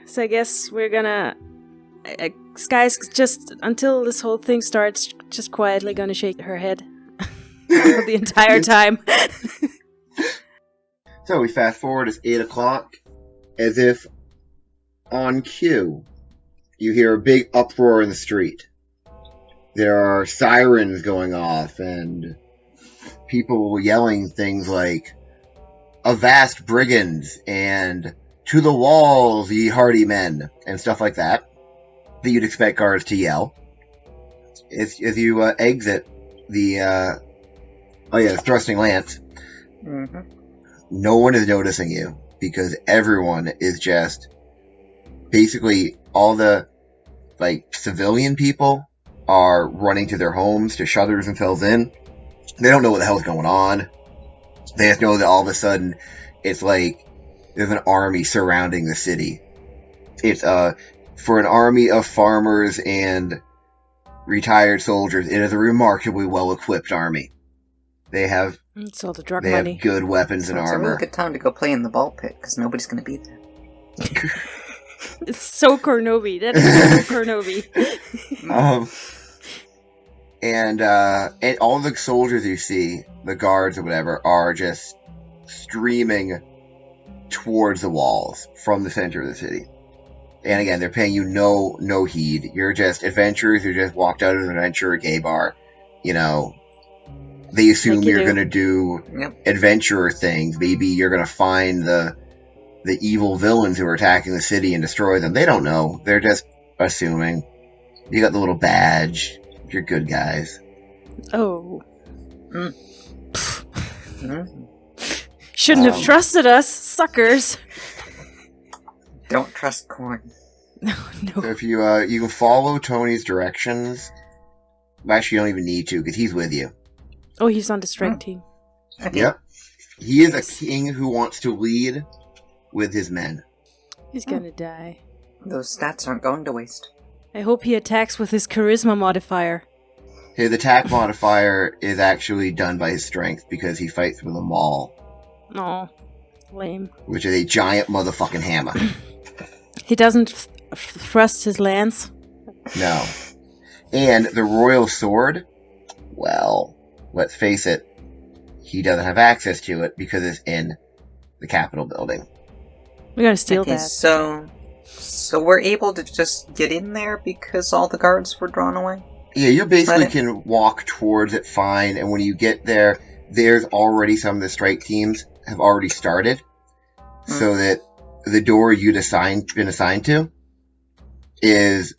so I guess we're gonna... Sky's just, until this whole thing starts, just quietly gonna shake her head the entire time. So we fast forward, it's 8 o'clock. As if on cue, you hear a big uproar in the street. There are sirens going off and people yelling things like, "Avast brigands," and "To the walls, ye hardy men," and stuff like that you'd expect guards to yell. As you exit the thrusting lance, no one is noticing you because everyone is just basically all the civilian people are running to their homes to shutter themselves in. They don't know what the hell's going on. They just know that all of a sudden it's like there's an army surrounding the city. It's for an army of farmers and retired soldiers, it is a remarkably well-equipped army. They have it's all the drug money. Have good weapons and armor. It's a real good time to go play in the ball pit because nobody's going to be there. It's so Kornobi. That is so Kornobi. And all the soldiers you see, the guards or whatever, are just streaming towards the walls from the center of the city. And again, they're paying you no heed. You're just adventurers who just walked out of an adventure gay bar. You know, they assume you're going to do adventurer things. Maybe you're going to find the evil villains who are attacking the city and destroy them. They don't know. They're just assuming. You got the little badge. You're good guys. Oh. Shouldn't have trusted us, suckers. Don't trust corn. No. So if you can follow Tony's directions. Actually, you don't even need to because he's with you. Oh, he's on the strike team. Okay. Yep. He is a king who wants to lead with his men. He's gonna die. Those stats aren't going to waste. I hope he attacks with his charisma modifier. His attack modifier is actually done by his strength because he fights with a maul. Oh, lame. Which is a giant motherfucking hammer. He doesn't thrust his lance? No. And the royal sword, well, let's face it, he doesn't have access to it because it's in the Capitol building. We gotta steal that. So we're able to just get in there because all the guards were drawn away? Yeah, you basically can walk towards it fine, and when you get there, there's already some of the strike teams have already started, so that the door you'd been assigned to is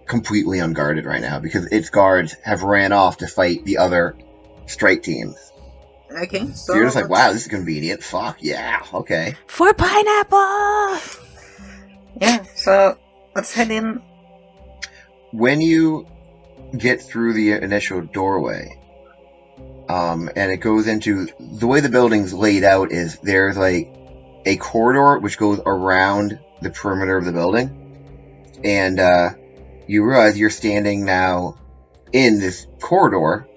completely unguarded right now because its guards have ran off to fight the other strike teams. Okay, so you're just like, wow, this is convenient. Fuck, yeah, okay. For pineapple! Yeah, so let's head in. When you get through the initial doorway, and it goes into... The way the building's laid out is there's like a corridor which goes around the perimeter of the building, and you realize you're standing now in this corridor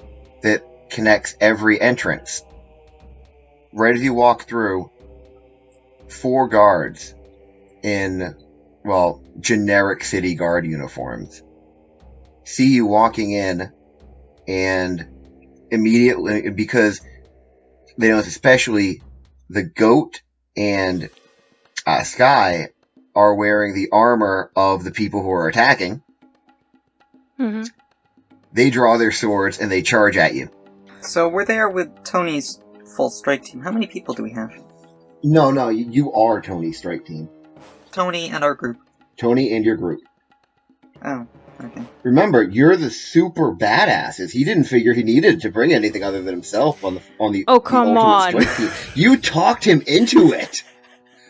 that connects every entrance. Right as you walk through, 4 guards in, well, generic city guard uniforms see you walking in, and immediately, because they know, especially the goat and Sky are wearing the armor of the people who are attacking. Mm-hmm. They draw their swords and they charge at you. So we're there with Tony's full strike team. How many people do we have? No, you are Tony's strike team. Tony and our group. Tony and your group. Oh, okay. Remember, you're the super badasses. He didn't figure he needed to bring anything other than himself on the Oh, come on. Strike team. You talked him into it.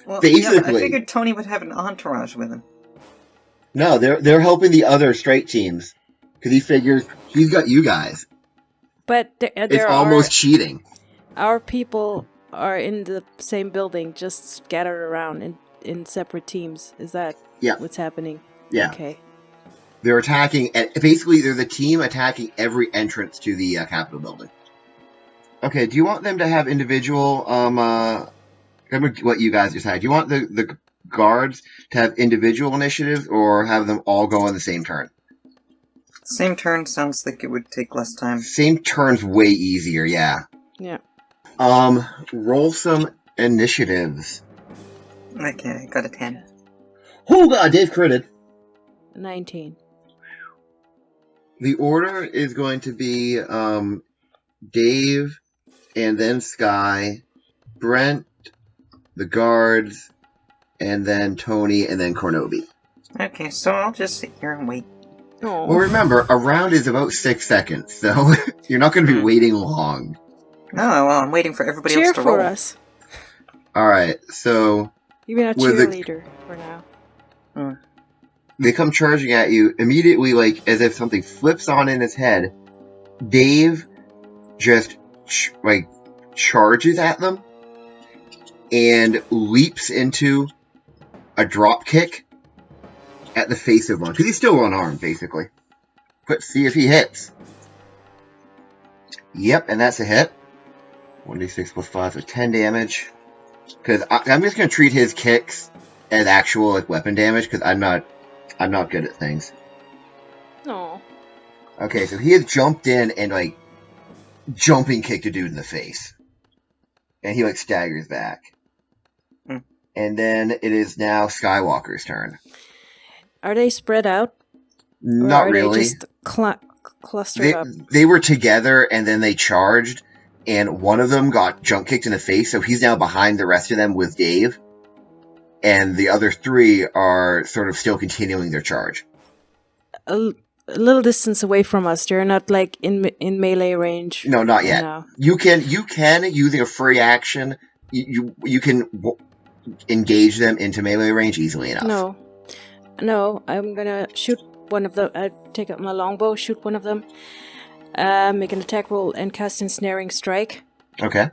Well, basically. Yeah, but I figured Tony would have an entourage with him. No, they're helping the other strike teams Because he figures he's got you guys. But It's almost cheating. Our people are in the same building, just scattered around in separate teams. Is that what's happening? Yeah. Okay. They're attacking, basically they're the team attacking every entrance to the Capitol building. Okay, do you want them to have individual, what you guys decide? Do you want the guards to have individual initiatives, or have them all go on the same turn? Same turn sounds like it would take less time. Same turn's way easier, yeah. Yeah. Roll some initiatives. Okay, got a 10. Oh god, Dave critted. 19. The order is going to be, Dave, and then Sky, Brent, the guards, and then Tony, and then Cornobi. Okay, so I'll just sit here and wait. Oh. Well, remember, a round is about 6 seconds, so you're not going to be waiting long. Oh, well, I'm waiting for everybody Cheer else to roll. for us. Alright, so... You've been a cheerleader for now. They come charging at you immediately, like, as if something flips on in his head. Dave just, charges at them and leaps into a drop kick at the face of one. Because he's still unarmed, basically. Let's see if he hits. Yep, and that's a hit. 1d6 plus 5, so 10 damage. Because I'm just going to treat his kicks as actual, weapon damage, because I'm not good at things. No. Okay, so he has jumped in and, jumping kicked a dude in the face. And he, staggers back. And then it is now Skywalker's turn. Are they spread out? Not really. They just clustered up? They were together, and then they charged, and one of them got jump kicked in the face, so he's now behind the rest of them with Dave. And the other 3 are sort of still continuing their charge. A little distance away from us. They're not in melee range. No, not yet. No. You can using a free action. You can engage them into melee range easily enough. No. I'm gonna shoot one of them. I take out my longbow, shoot one of them, make an attack roll, and cast Ensnaring Strike. Okay.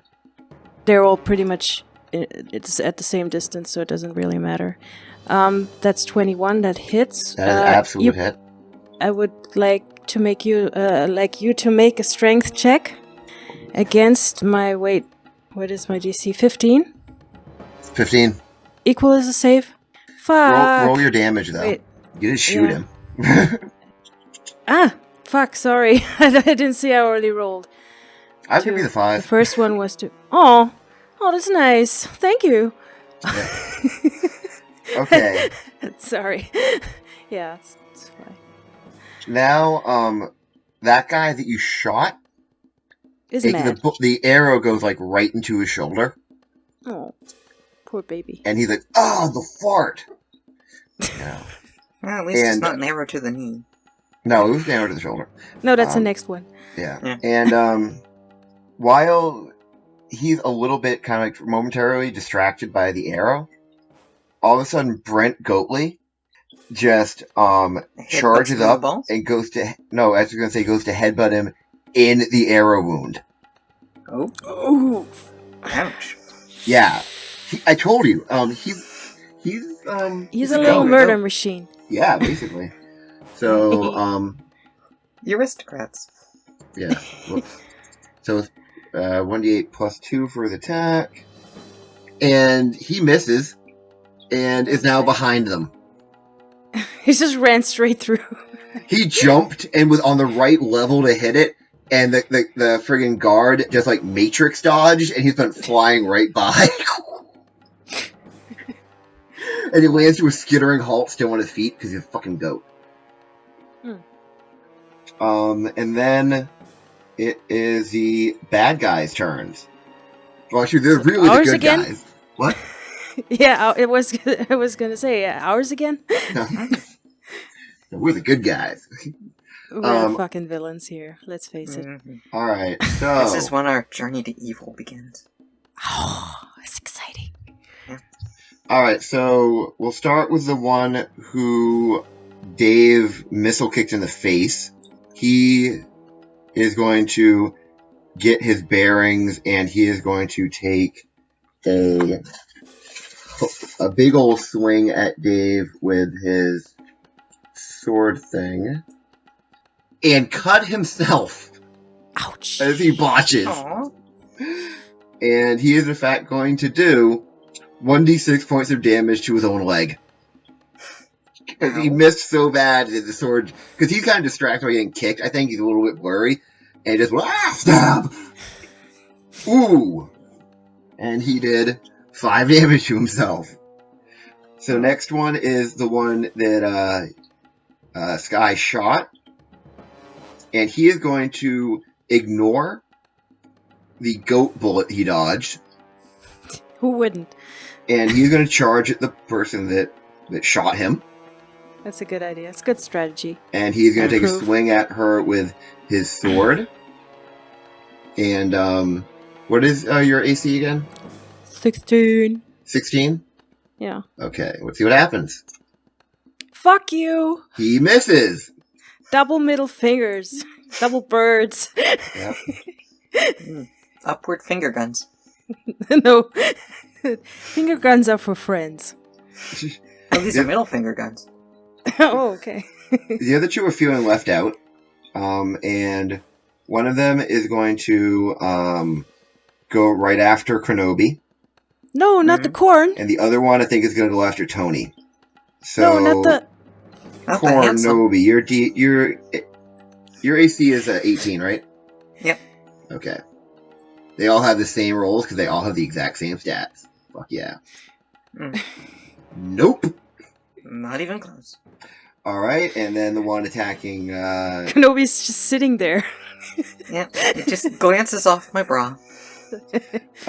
They're all pretty much. It's at the same distance, so it doesn't really matter. That's 21. That hits. That is an absolute hit. I would like to make you to make a strength check against my weight. What is my DC? 15. 15. Equal as a save. Fuck. Roll your damage though. Wait. You didn't shoot him. Fuck. Sorry, I didn't see how early rolled. I'll give you the 5. The first one was 2. Oh, that's nice. Thank you. Yeah. Okay. Sorry. Yeah, it's fine. Now, that guy that you shot, Is mad. The arrow goes right into his shoulder. Oh, poor baby. And he's like, "Oh, the fart." Yeah. Well, at least it's not an arrow to the knee. No, it was an arrow to the shoulder. No, that's the next one. Yeah. And while he's a little bit kind of momentarily distracted by the arrow, all of a sudden Brent Goatley just charges up and goes to headbutt him in the arrow wound. Oh. Ouch. Yeah. I told you. He's a little murder machine. Yeah, basically. So, The Aristocrats. Yeah. Whoops. So, 1d8 plus 2 for the attack. And he misses. And is now behind them. He just ran straight through. He jumped and was on the right level to hit it. And the friggin' guard just matrix dodged. And he's been flying right by. And he lands to a skittering halt still on his feet because he's a fucking goat. And then it is the bad guys' turns. Well, actually, they're really the good guys. What? Yeah, I was gonna say ours again. We're the good guys. We're the fucking villains here. Let's face it. All right, so this is when our journey to evil begins. Oh, it's exciting. Alright, so we'll start with the one who Dave missile kicked in the face. he is going to get his bearings, and he is going to take a big old swing at Dave with his sword thing and cut himself. Ouch. As he botches. Aww. And he is in fact going to do 1d6 points of damage to his own leg. Because he missed so bad that the sword... Because he's kind of distracted by getting kicked. I think he's a little bit blurry. And just went, stab! Ooh! And he did 5 damage to himself. So next one is the one that Sky shot. And he is going to ignore the goat bullet he dodged. Who wouldn't? And he's going to charge at the person that shot him. That's a good idea. It's a good strategy. And he's going to take a swing at her with his sword. And what is your AC again? 16. 16? Yeah. Okay, let's see what happens. Fuck you! He misses! Double middle fingers. Double birds. Yep. Upward finger guns. No. Finger guns are for friends. Oh, these are middle finger guns. Oh, okay. The other two are feeling left out. And one of them is going to go right after Kronobi. No, not the corn. And the other one, I think, is going to go after Tony. So, No, not the... Kronobi, your AC is 18, right? Yep. Okay. They all have the same rolls because they all have the exact same stats. Fuck yeah. Nope. Not even close. Alright, and then the one attacking... Kenobi's just sitting there. Yeah, it just glances off my bra.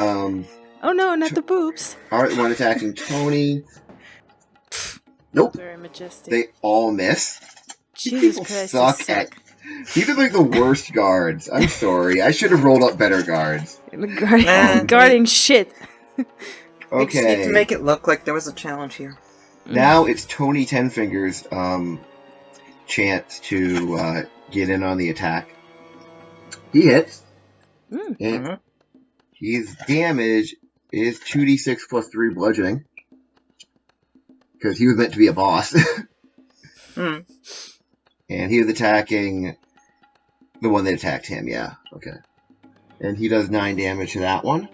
Oh no, not the boobs. Alright, the one attacking Tony. Nope. Very majestic. They all miss. Jesus People Christ, suck at... These are like the worst guards. I'm sorry. I should have rolled up better guards. Guarding shit. We just need to Okay. make it look like there was a challenge here. Now it's Tony Tenfinger's chance to get in on the attack. He hits. And his damage is 2d6 plus 3 bludgeoning. Because he was meant to be a boss. And he was attacking the one that attacked him, yeah. Okay. And he does 9 damage to that one.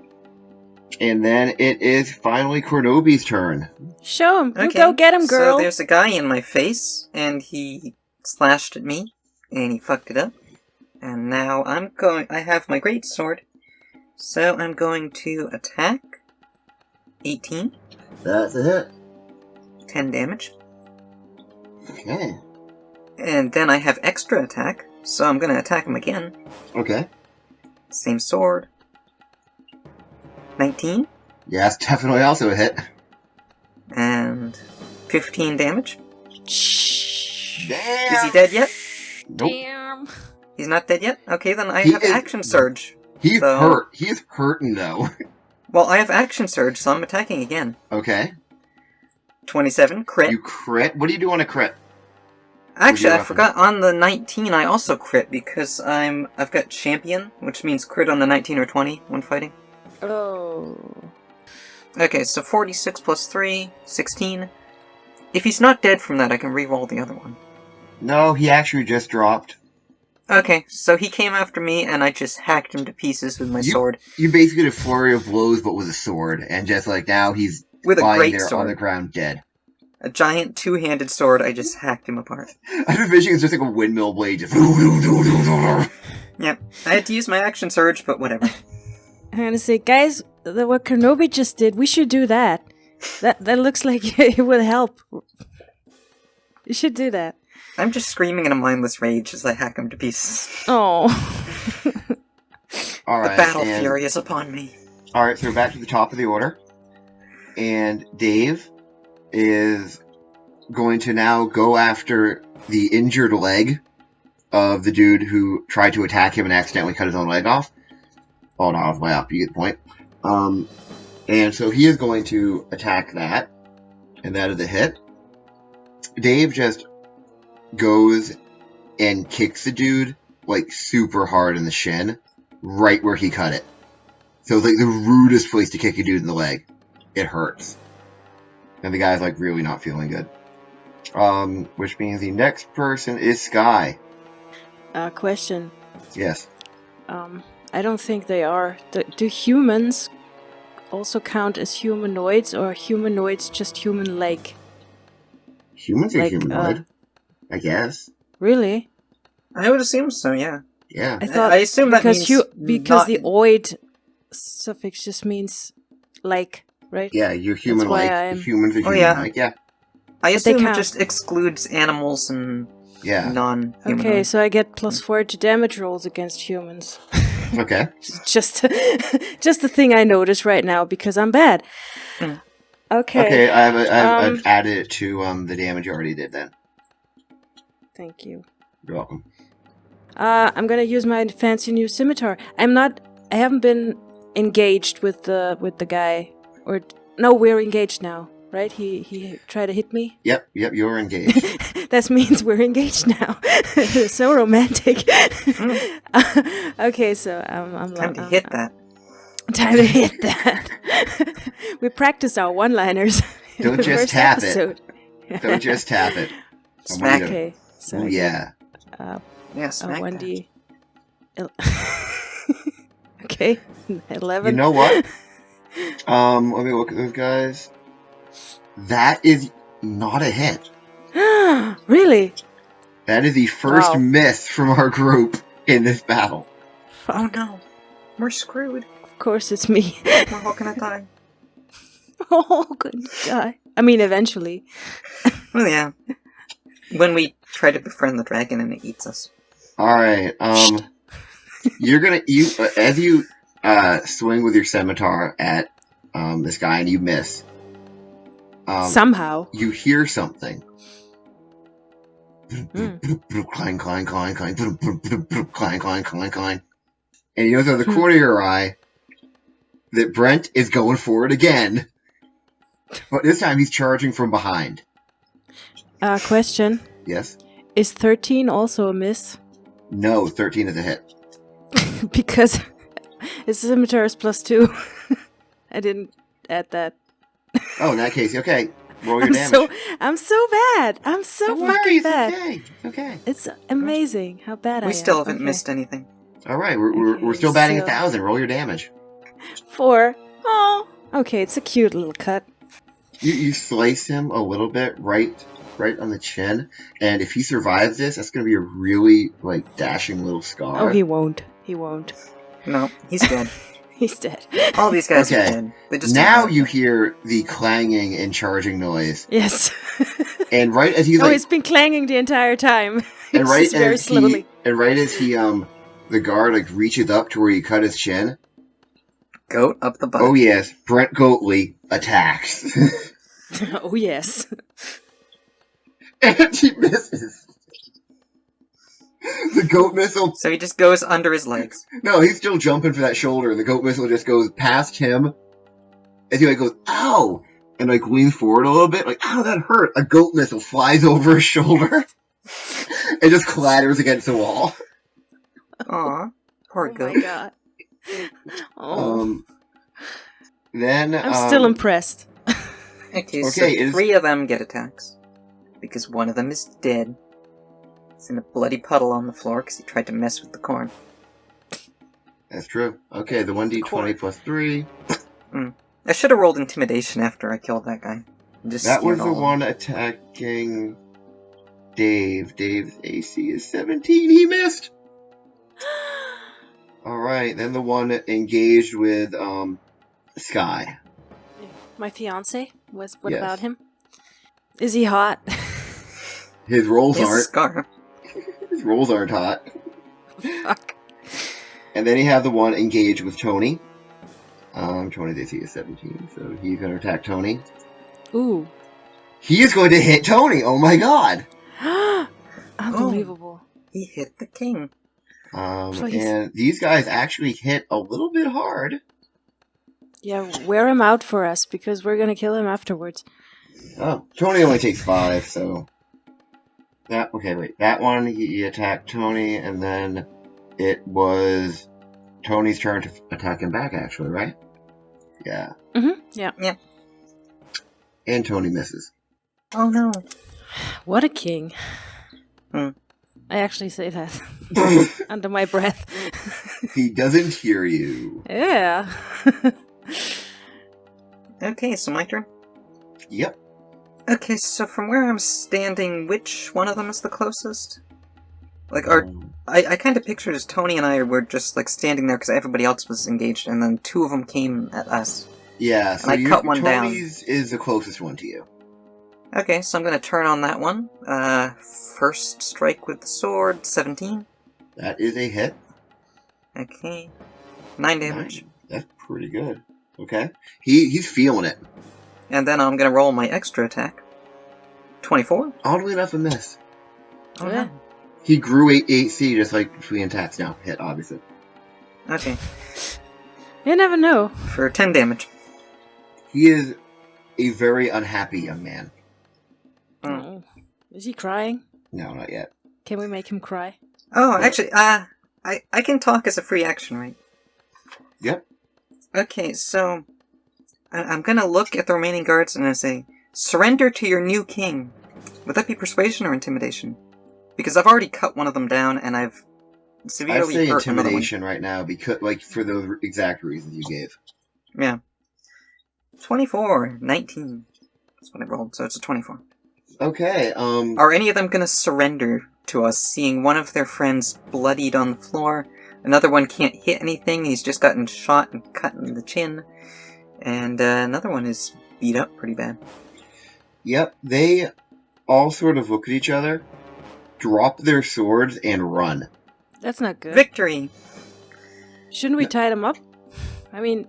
And then it is finally Kronobi's turn. Show him. Okay, Go get him, girl. So there's a guy in my face, and he slashed at me, and he fucked it up. And now I have my great sword, so I'm going to attack. 18. That's a hit. 10 damage. Okay. And then I have extra attack, so I'm going to attack him again. Okay. Same sword. 19. Yeah, it's definitely also a hit. And 15 damage. Damn! Is he dead yet? Nope. Damn. He's not dead yet? Okay, then I He have is- action surge. He's So- hurt. He's hurting, though. Well, I have action surge, so I'm attacking again. Okay. 27, crit. You crit? What do you do on a crit? Actually, I weapon? forgot on the 19 I also crit because I've got champion, which means crit on the 19 or 20 when fighting. Oh. Okay, so 46 plus 3, 16. If he's not dead from that, I can re-roll the other one. No, he actually just dropped. Okay, so he came after me and I just hacked him to pieces with my sword. You basically did a flurry of blows, but with a sword, and just like now he's With a lying great there sword. on the ground dead. A giant two-handed sword, I just hacked him apart. I'm envisioning it's just like a windmill blade, just... Yep, I had to use my action surge, but whatever. I'm gonna say, guys, what Kenobi just did, we should do that. That looks like it would help. You should do that. I'm just screaming in a mindless rage as I hack him to pieces. Oh. Alright, The battle and... fury is upon me. Alright, so we're back to the top of the order. And Dave is going to now go after the injured leg of the dude who tried to attack him and accidentally cut his own leg off. Oh, no, way up, you get the point. And so he is going to attack that, and that is a hit. Dave just goes and kicks the dude, like, super hard in the shin, right where he cut it. So it's like the rudest place to kick a dude in the leg. It hurts. And the guy's, like, really not feeling good. Which means the next person is Sky. Question. Yes. I don't think they are. Do humans also count as humanoids, or are humanoids just human-like? Humans are Like, humanoid, I guess. Really? I would assume so, yeah. Yeah. I thought I assume that because means because not- the oid suffix just means like, right? Yeah, you're human why like. I'm- Humans are Oh, human yeah. like. Yeah. I they assume it count. just excludes animals and Yeah. non-human. Okay, so I get +4 to damage rolls against humans. Okay. just a thing I notice right now because I'm bad. Hmm. Okay. Okay, I've added it to the damage you already did then. Thank you. You're welcome. I'm gonna use my fancy new scimitar. I haven't been engaged with the guy, or no, we're engaged now, right? He tried to hit me. Yep, you're engaged. That means we're engaged now. So romantic. Okay, so I'm Time to hit that. Time to hit that. We practiced our one-liners. in Don't the just first tap it. episode. Don't just tap it. Smack it. Okay, so Oh, I yeah. get, Yeah, smack that. 1d. Okay, 11. You know what? Let me look at those guys. That is not a hit. Really? That is the first Wow. miss from our group in this battle. Oh no. We're screwed. Of course, it's me. We're all gonna die. Oh, good guy. I mean, eventually. Well, yeah. When we try to befriend the dragon and it eats us. Alright, you're gonna, as you, swing with your scimitar at, this guy and you miss, Somehow. you hear something. Mm. Clang, clang, clang, clang, clang, clang, clang, clang. And you notice out of the corner of your eye that Brent is going for it again. But this time he's charging from behind. Question. Yes? Is 13 also a miss? No, 13 is a hit. Because his scimitar is +2. I didn't add that. Oh, in that case, okay. Roll your damage. I'm so bad. I'm so Don't worry, fucking it's bad. okay. It's okay. It's amazing how bad I am. We still haven't Okay. missed anything. Alright, we're Okay, still batting so- 1,000. Roll your damage. 4. Oh, okay. It's a cute little cut. You slice him a little bit right on the chin, and if he survives this, that's going to be a really, like, dashing little scar. Oh, he won't. He won't. No, he's dead. He's dead. All these guys Okay. are dead. They just Now don't you hear the clanging and charging noise, Yes. and right as he's Oh, like, it's been clanging the entire time. and It's right just very as slowly. he, the guard like reaches up to where he cut his chin. Goat up the butt. Oh yes, Brent Goatley attacks, Oh, yes. and he misses. The goat missile. So he just goes under his legs. No, he's still jumping for that shoulder, and the goat missile just goes past him. As he like goes, ow! And like leans forward a little bit, like, ow, that hurt! A goat missile flies over his shoulder and just clatters against the wall. Aw, poor Oh goat. my god. Oh. Then I'm still impressed. Okay, Okay, so it is- 3 of them get attacks. Because one of them is dead. He's in a bloody puddle on the floor because he tried to mess with the corn. That's true. Okay, the 1d20 plus 3. I should have rolled intimidation after I killed that guy. Just That was scared the all of them. one attacking Dave. Dave's AC is 17. He missed. Alright, then the one engaged with Sky. My fiance? What Yes. about him? Is he hot? His rolls He has a aren't. scar. His rolls aren't hot. Fuck. And then you have the one engaged with Tony. Tony's AC is 17, so he's going to attack Tony. Ooh. He is going to hit Tony! Oh my god! Unbelievable. He hit the king. Please. And these guys actually hit a little bit hard. Yeah, wear him out for us because we're gonna kill him afterwards. Oh, Tony only takes 5, so That one, he attacked Tony, and then it was Tony's turn to attack him back, actually, right? Yeah. Mm-hmm. Yeah. Yeah. And Tony misses. Oh no. What a king. Hmm. I actually say that under my breath. He doesn't hear you. Yeah. Okay, so my turn. Yep. Okay, so from where I'm standing, which one of them is the closest? Like, I kind of pictured as Tony and I were just, like, standing there because everybody else was engaged, and then two of them came at us. Yeah, so And I cut one down. Tony's is the closest one to you. Okay, so I'm gonna turn on that one. First strike with the sword, 17. That is a hit. Okay. 9 damage. That's pretty good. Okay. He's feeling it. And then I'm gonna roll my extra attack. 24. Oddly enough, a miss. Oh, Yeah. no. He grew 8 AC just like between attacks. Now, hit, obviously. Okay. You never know. For 10 damage. He is a very unhappy young man. Oh. Is he crying? No, not yet. Can we make him cry? Oh, actually, I can talk as a free action, right? Yep. Okay, so I'm gonna look at the remaining guards and I say, surrender to your new king. Would that be persuasion or intimidation? Because I've already cut one of them down and I've I'd severely say hurt another one. intimidation right now because, like, for the exact reasons you gave. Yeah. 24, 19. That's what I rolled, so it's a 24. Okay. Are any of them gonna surrender to us, seeing one of their friends bloodied on the floor, another one can't hit anything, he's just gotten shot and cut in the chin, and another one is beat up pretty bad. Yep. They all sort of look at each other, drop their swords, and run. That's not good. Victory! Shouldn't we tie them up? I mean,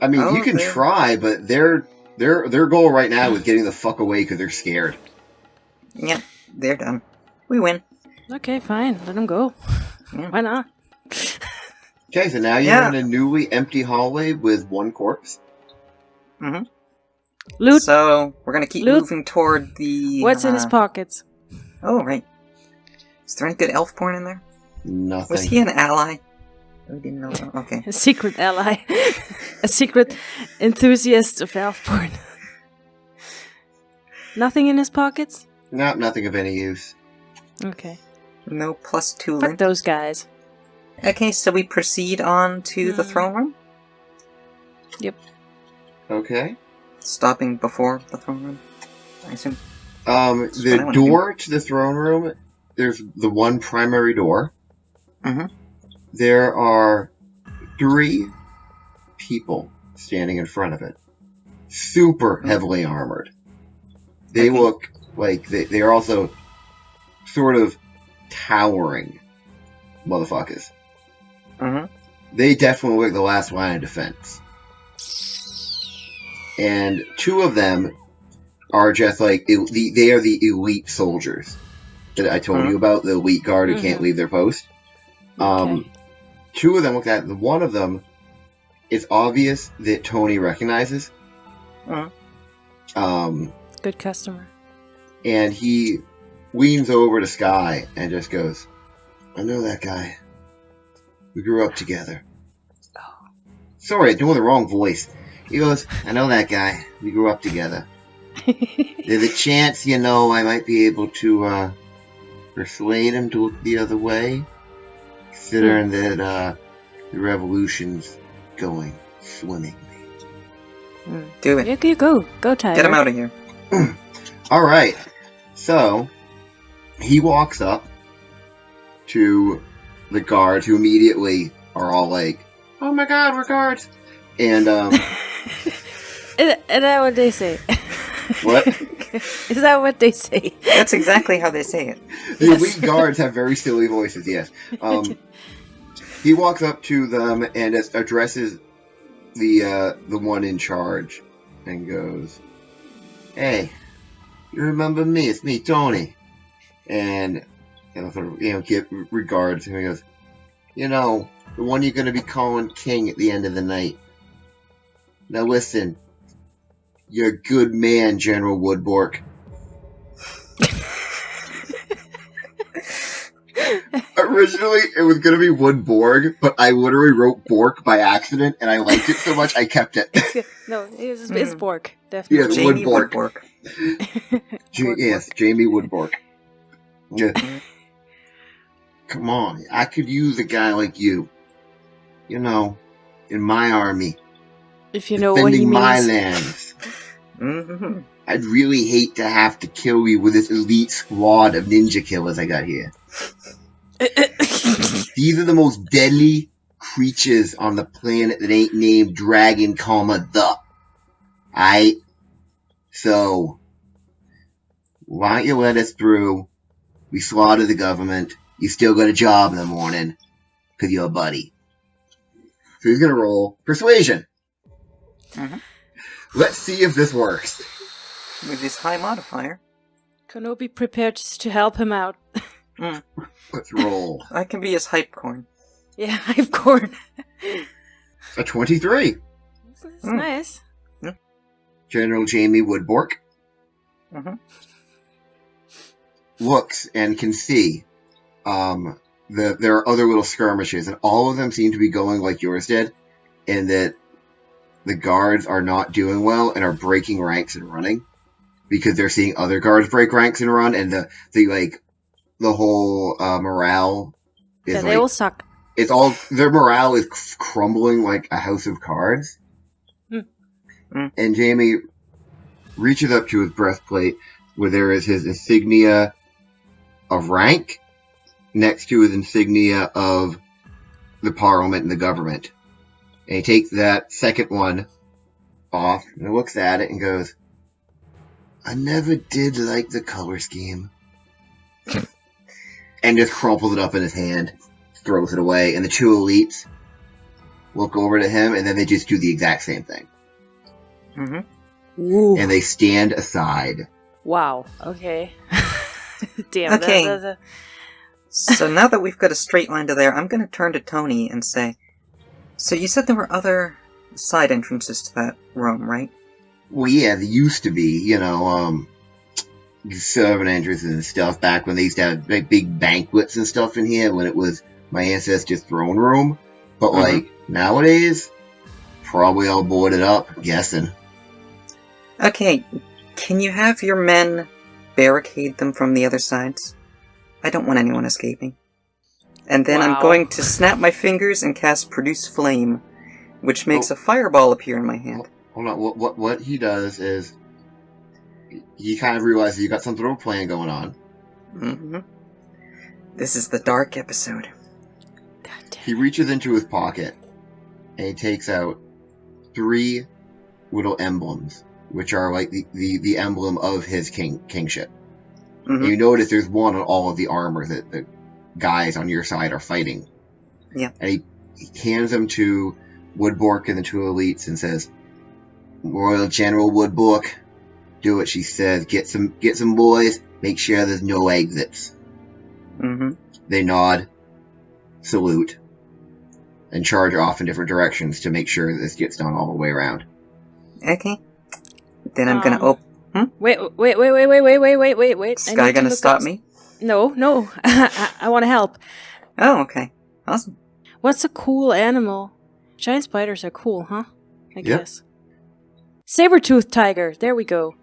you can they're- try, but their goal right now is getting the fuck away because they're scared. Yeah, they're done. We win. okay, fine. Let them go. Yeah. Why not? Okay, so now you're Yeah. in a newly empty hallway with one corpse. Mm-hmm. Loot. So, we're gonna keep Loot. moving toward the... What's in his pockets? Oh, right. Is there any good elf porn in there? Nothing. Was he an ally? We didn't know that. Okay. A secret ally. A secret enthusiast of elf porn. Nothing in his pockets? Nope, nothing of any use. Okay. No +2 Fuck lint. those guys. Okay, so we proceed on to the throne room, Yep. Okay. stopping before the throne room, I assume. what I The wanna door to the throne room, there's the one primary door. Mhm. There are 3 people standing in front of it. Super heavily armored. They Okay. look like they're also sort of towering motherfuckers. Mhm. They definitely look like the last line of defense. And 2 of them are just like, they are the elite soldiers that I told you about, the elite guard who can't Mhm. leave their post. Okay. 2 of them look at it. One of them, it's obvious that Tony recognizes. Mhm. Good customer. And he leans over to Sky and just goes, I know that guy. We grew up together. Oh. Sorry, I'm doing the wrong voice. He goes, I know that guy. We grew up together. There's a chance, I might be able to persuade him to look the other way, considering that the revolution's going swimmingly. Do it. You go. Go, Tyler. Get him out of here. Alright, so he walks up to the guards, who immediately are all like, oh my god, we're guards! And, Is that what they say? what? Is that what they say? That's exactly how they say it. The elite guards have very silly voices, yes. He walks up to them and addresses the one in charge and goes, hey, you remember me? It's me, Tony. And give regards. And he goes, the one you're going to be calling king at the end of the night. Now listen, you're a good man, General Woodbork. Originally, it was going to be Woodborg, but I literally wrote Bork by accident, and I liked it so much, I kept it. No, it's Bork, definitely. Yeah, Jamie Woodbork. Woodbork. Yes, Jamie Woodbork. Yeah. Come on, I could use a guy like you. You know, in my army. If you know what he defending my means. lands. Mm-hmm. I'd really hate to have to kill you with this elite squad of ninja killers I got here. These are the most deadly creatures on the planet that ain't named Dragon, the. Aight? So, why don't you let us through? We slaughter the government. You still got a job in the morning. Because you're a buddy. So he's gonna roll Persuasion. Mm-hmm. Let's see if this works. With his high modifier. Kono, be prepared to help him out. Let's roll. I can be his hype corn. Yeah, I've corn. A 23. That's nice. General Jamie Woodbork Mm-hmm. looks and can see that there are other little skirmishes, and all of them seem to be going like yours did, in that the guards are not doing well and are breaking ranks and running because they're seeing other guards break ranks and run, and the whole morale is Yeah, they all suck. it's all their morale is crumbling like a house of cards. And Jamie reaches up to his breastplate where there is his insignia of rank next to his insignia of the parliament and the government. And he takes that second one off and looks at it and goes, I never did like the color scheme. And just crumples it up in his hand, throws it away, and the two elites look over to him, and then they just do the exact same thing. Mm-hmm. Ooh. And they stand aside. Wow. Okay. Damn. Okay. So now that we've got a straight line to there, I'm going to turn to Tony and say, so you said there were other side entrances to that room, right? Well, yeah, there used to be, servant entrances and stuff back when they used to have big banquets and stuff in here when it was my ancestors' throne room. But, nowadays, probably all boarded up, guessing. Okay, can you have your men barricade them from the other sides? I don't want anyone escaping. And then I'm going to snap my fingers and cast Produce Flame, which makes a fireball appear in my hand. Hold on, what he does is, he kind of realizes you got some sort of plan going on. Mm-hmm. This is the dark episode. He reaches into his pocket, and he takes out 3 little emblems, which are like the emblem of his kingship. Mm-hmm. And you notice there's one on all of the armor that the guys on your side are fighting. Yeah. And he hands them to Woodbork and the 2 elites and says, Royal General Woodbork, do what she says. Get some boys. Make sure there's no exits. Mm-hmm. They nod, salute, and charge off in different directions to make sure this gets done all the way around. Okay. Then I'm gonna open... Wait. Is this guy gonna stop me? No. I want to help. Oh, okay. Awesome. What's a cool animal? Giant spiders are cool, huh? I Yep. guess. Saber-toothed tiger. There we go.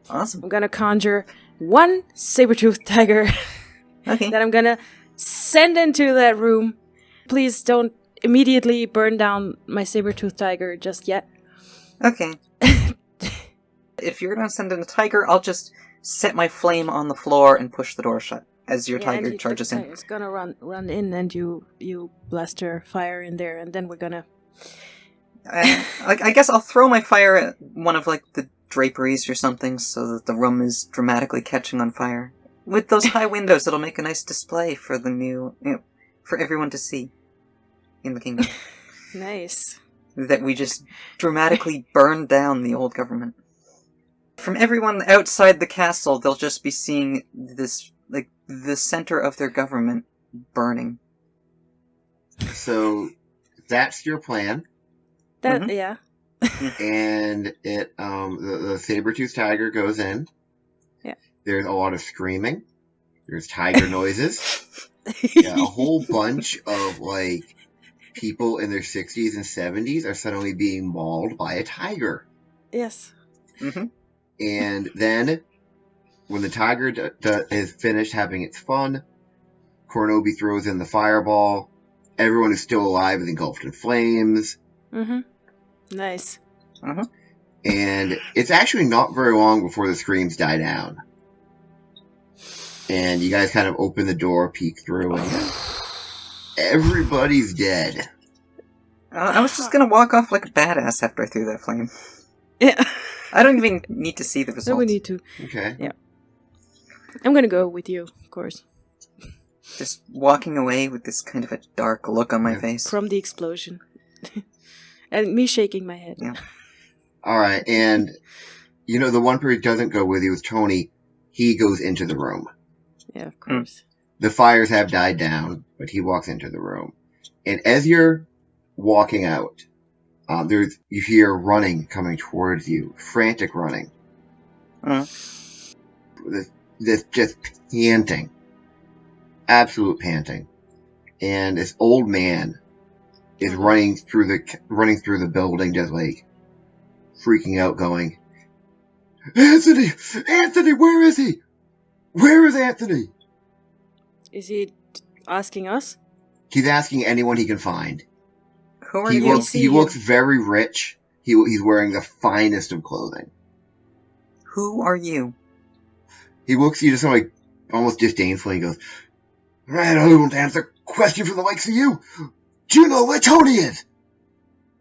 Awesome. I'm gonna conjure 1 saber-toothed tiger Okay. that I'm gonna send into that room. Please don't immediately burn down my saber-toothed tiger just yet. Okay. If you're gonna send in a tiger, I'll just set my flame on the floor and push the door shut as your tiger charges in. It's gonna run in, and you blaster fire in there, and then we're gonna... I guess I'll throw my fire at one of, the draperies or something so that the room is dramatically catching on fire. With those high windows, it'll make a nice display for the new... for everyone to see in the kingdom. Nice. That we just dramatically burn down the old government. From everyone outside the castle, they'll just be seeing this, the center of their government burning. So, that's your plan. That yeah. And it the saber-toothed tiger goes in. Yeah. There's a lot of screaming. There's tiger noises. Yeah, a whole bunch of, like, people in their 60s and 70s are suddenly being mauled by a tiger. Yes. Mm-hmm. And then, when the tiger is finished having its fun, Kornobi throws in the fireball. Everyone who's still alive is engulfed in flames. Mm-hmm. Nice. Mm-hmm. And it's actually not very long before the screams die down. And you guys kind of open the door, peek through, and everybody's dead. I was just gonna walk off like a badass after I threw that flame. Yeah. I don't even need to see the results. No, we need to. Okay. Yeah. I'm gonna go with you, of course. Just walking away with this kind of a dark look on my Yeah. face. From the explosion. And me shaking my head. Yeah. Alright, and you know, the one person who doesn't go with you is Tony. He goes into the room. Yeah, of course. The fires have died down, but he walks into the room. And as you're walking out, you hear running coming towards you, frantic running. This just panting, absolute panting, and this old man is running through the building, just like freaking out, going, "Anthony, Anthony, where is he? Where is Anthony?" Is he asking us? He's asking anyone he can find. Who are He you? looks very rich. He's wearing the finest of clothing. Who are you? He looks at you just like almost disdainfully and goes, "I don't answer a question from the likes of you. Do you know where Tony is?"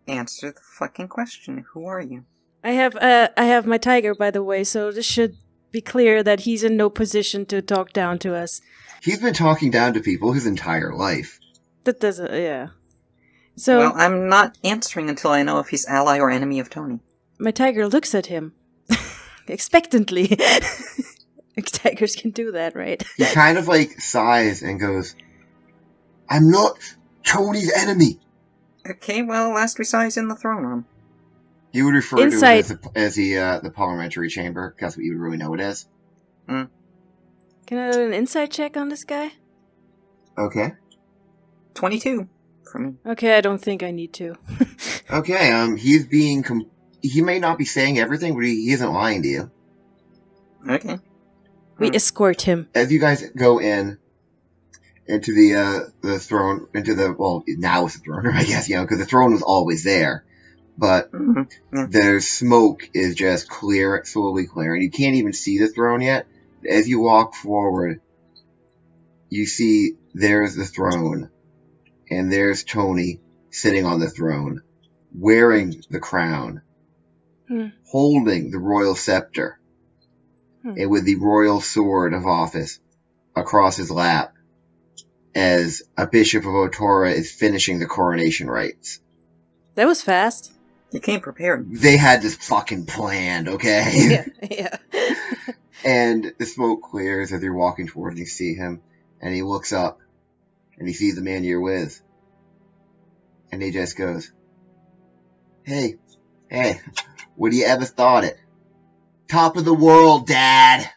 Answer the fucking question. Who are you? I have my tiger, by the way, so this should be clear that he's in no position to talk down to us. He's been talking down to people his entire life. That doesn't, yeah. So Well, I'm not answering until I know if he's ally or enemy of Tony. my tiger looks at him expectantly. Tigers can do that, right? He kind of like sighs and goes, "I'm not Tony's enemy." Okay, well, last we saw he's in the throne room. You would refer Inside. to it as the parliamentary chamber. That's what you would really know it as. Can I do an insight check on this guy? Okay. 22 for me. Okay, I don't think I need to. Okay. He's being. He may not be saying everything, but he isn't lying to you. Okay. We escort him. As you guys go into the throne, now it's the throne room, I guess, because the throne was always there. But their smoke is just slowly clearing. You can't even see the throne yet. As you walk forward, you see there's the throne, and there's Tony sitting on the throne, wearing the crown, holding the royal scepter, and with the royal sword of office across his lap, as a bishop of Otora is finishing the coronation rites. That was fast. You came prepared. They had this fucking planned, okay? Yeah. And the smoke clears as you're walking towards and you see him, and he looks up, and he sees the man you're with, and he just goes, Hey, would you ever thought it? Top of the world, Dad!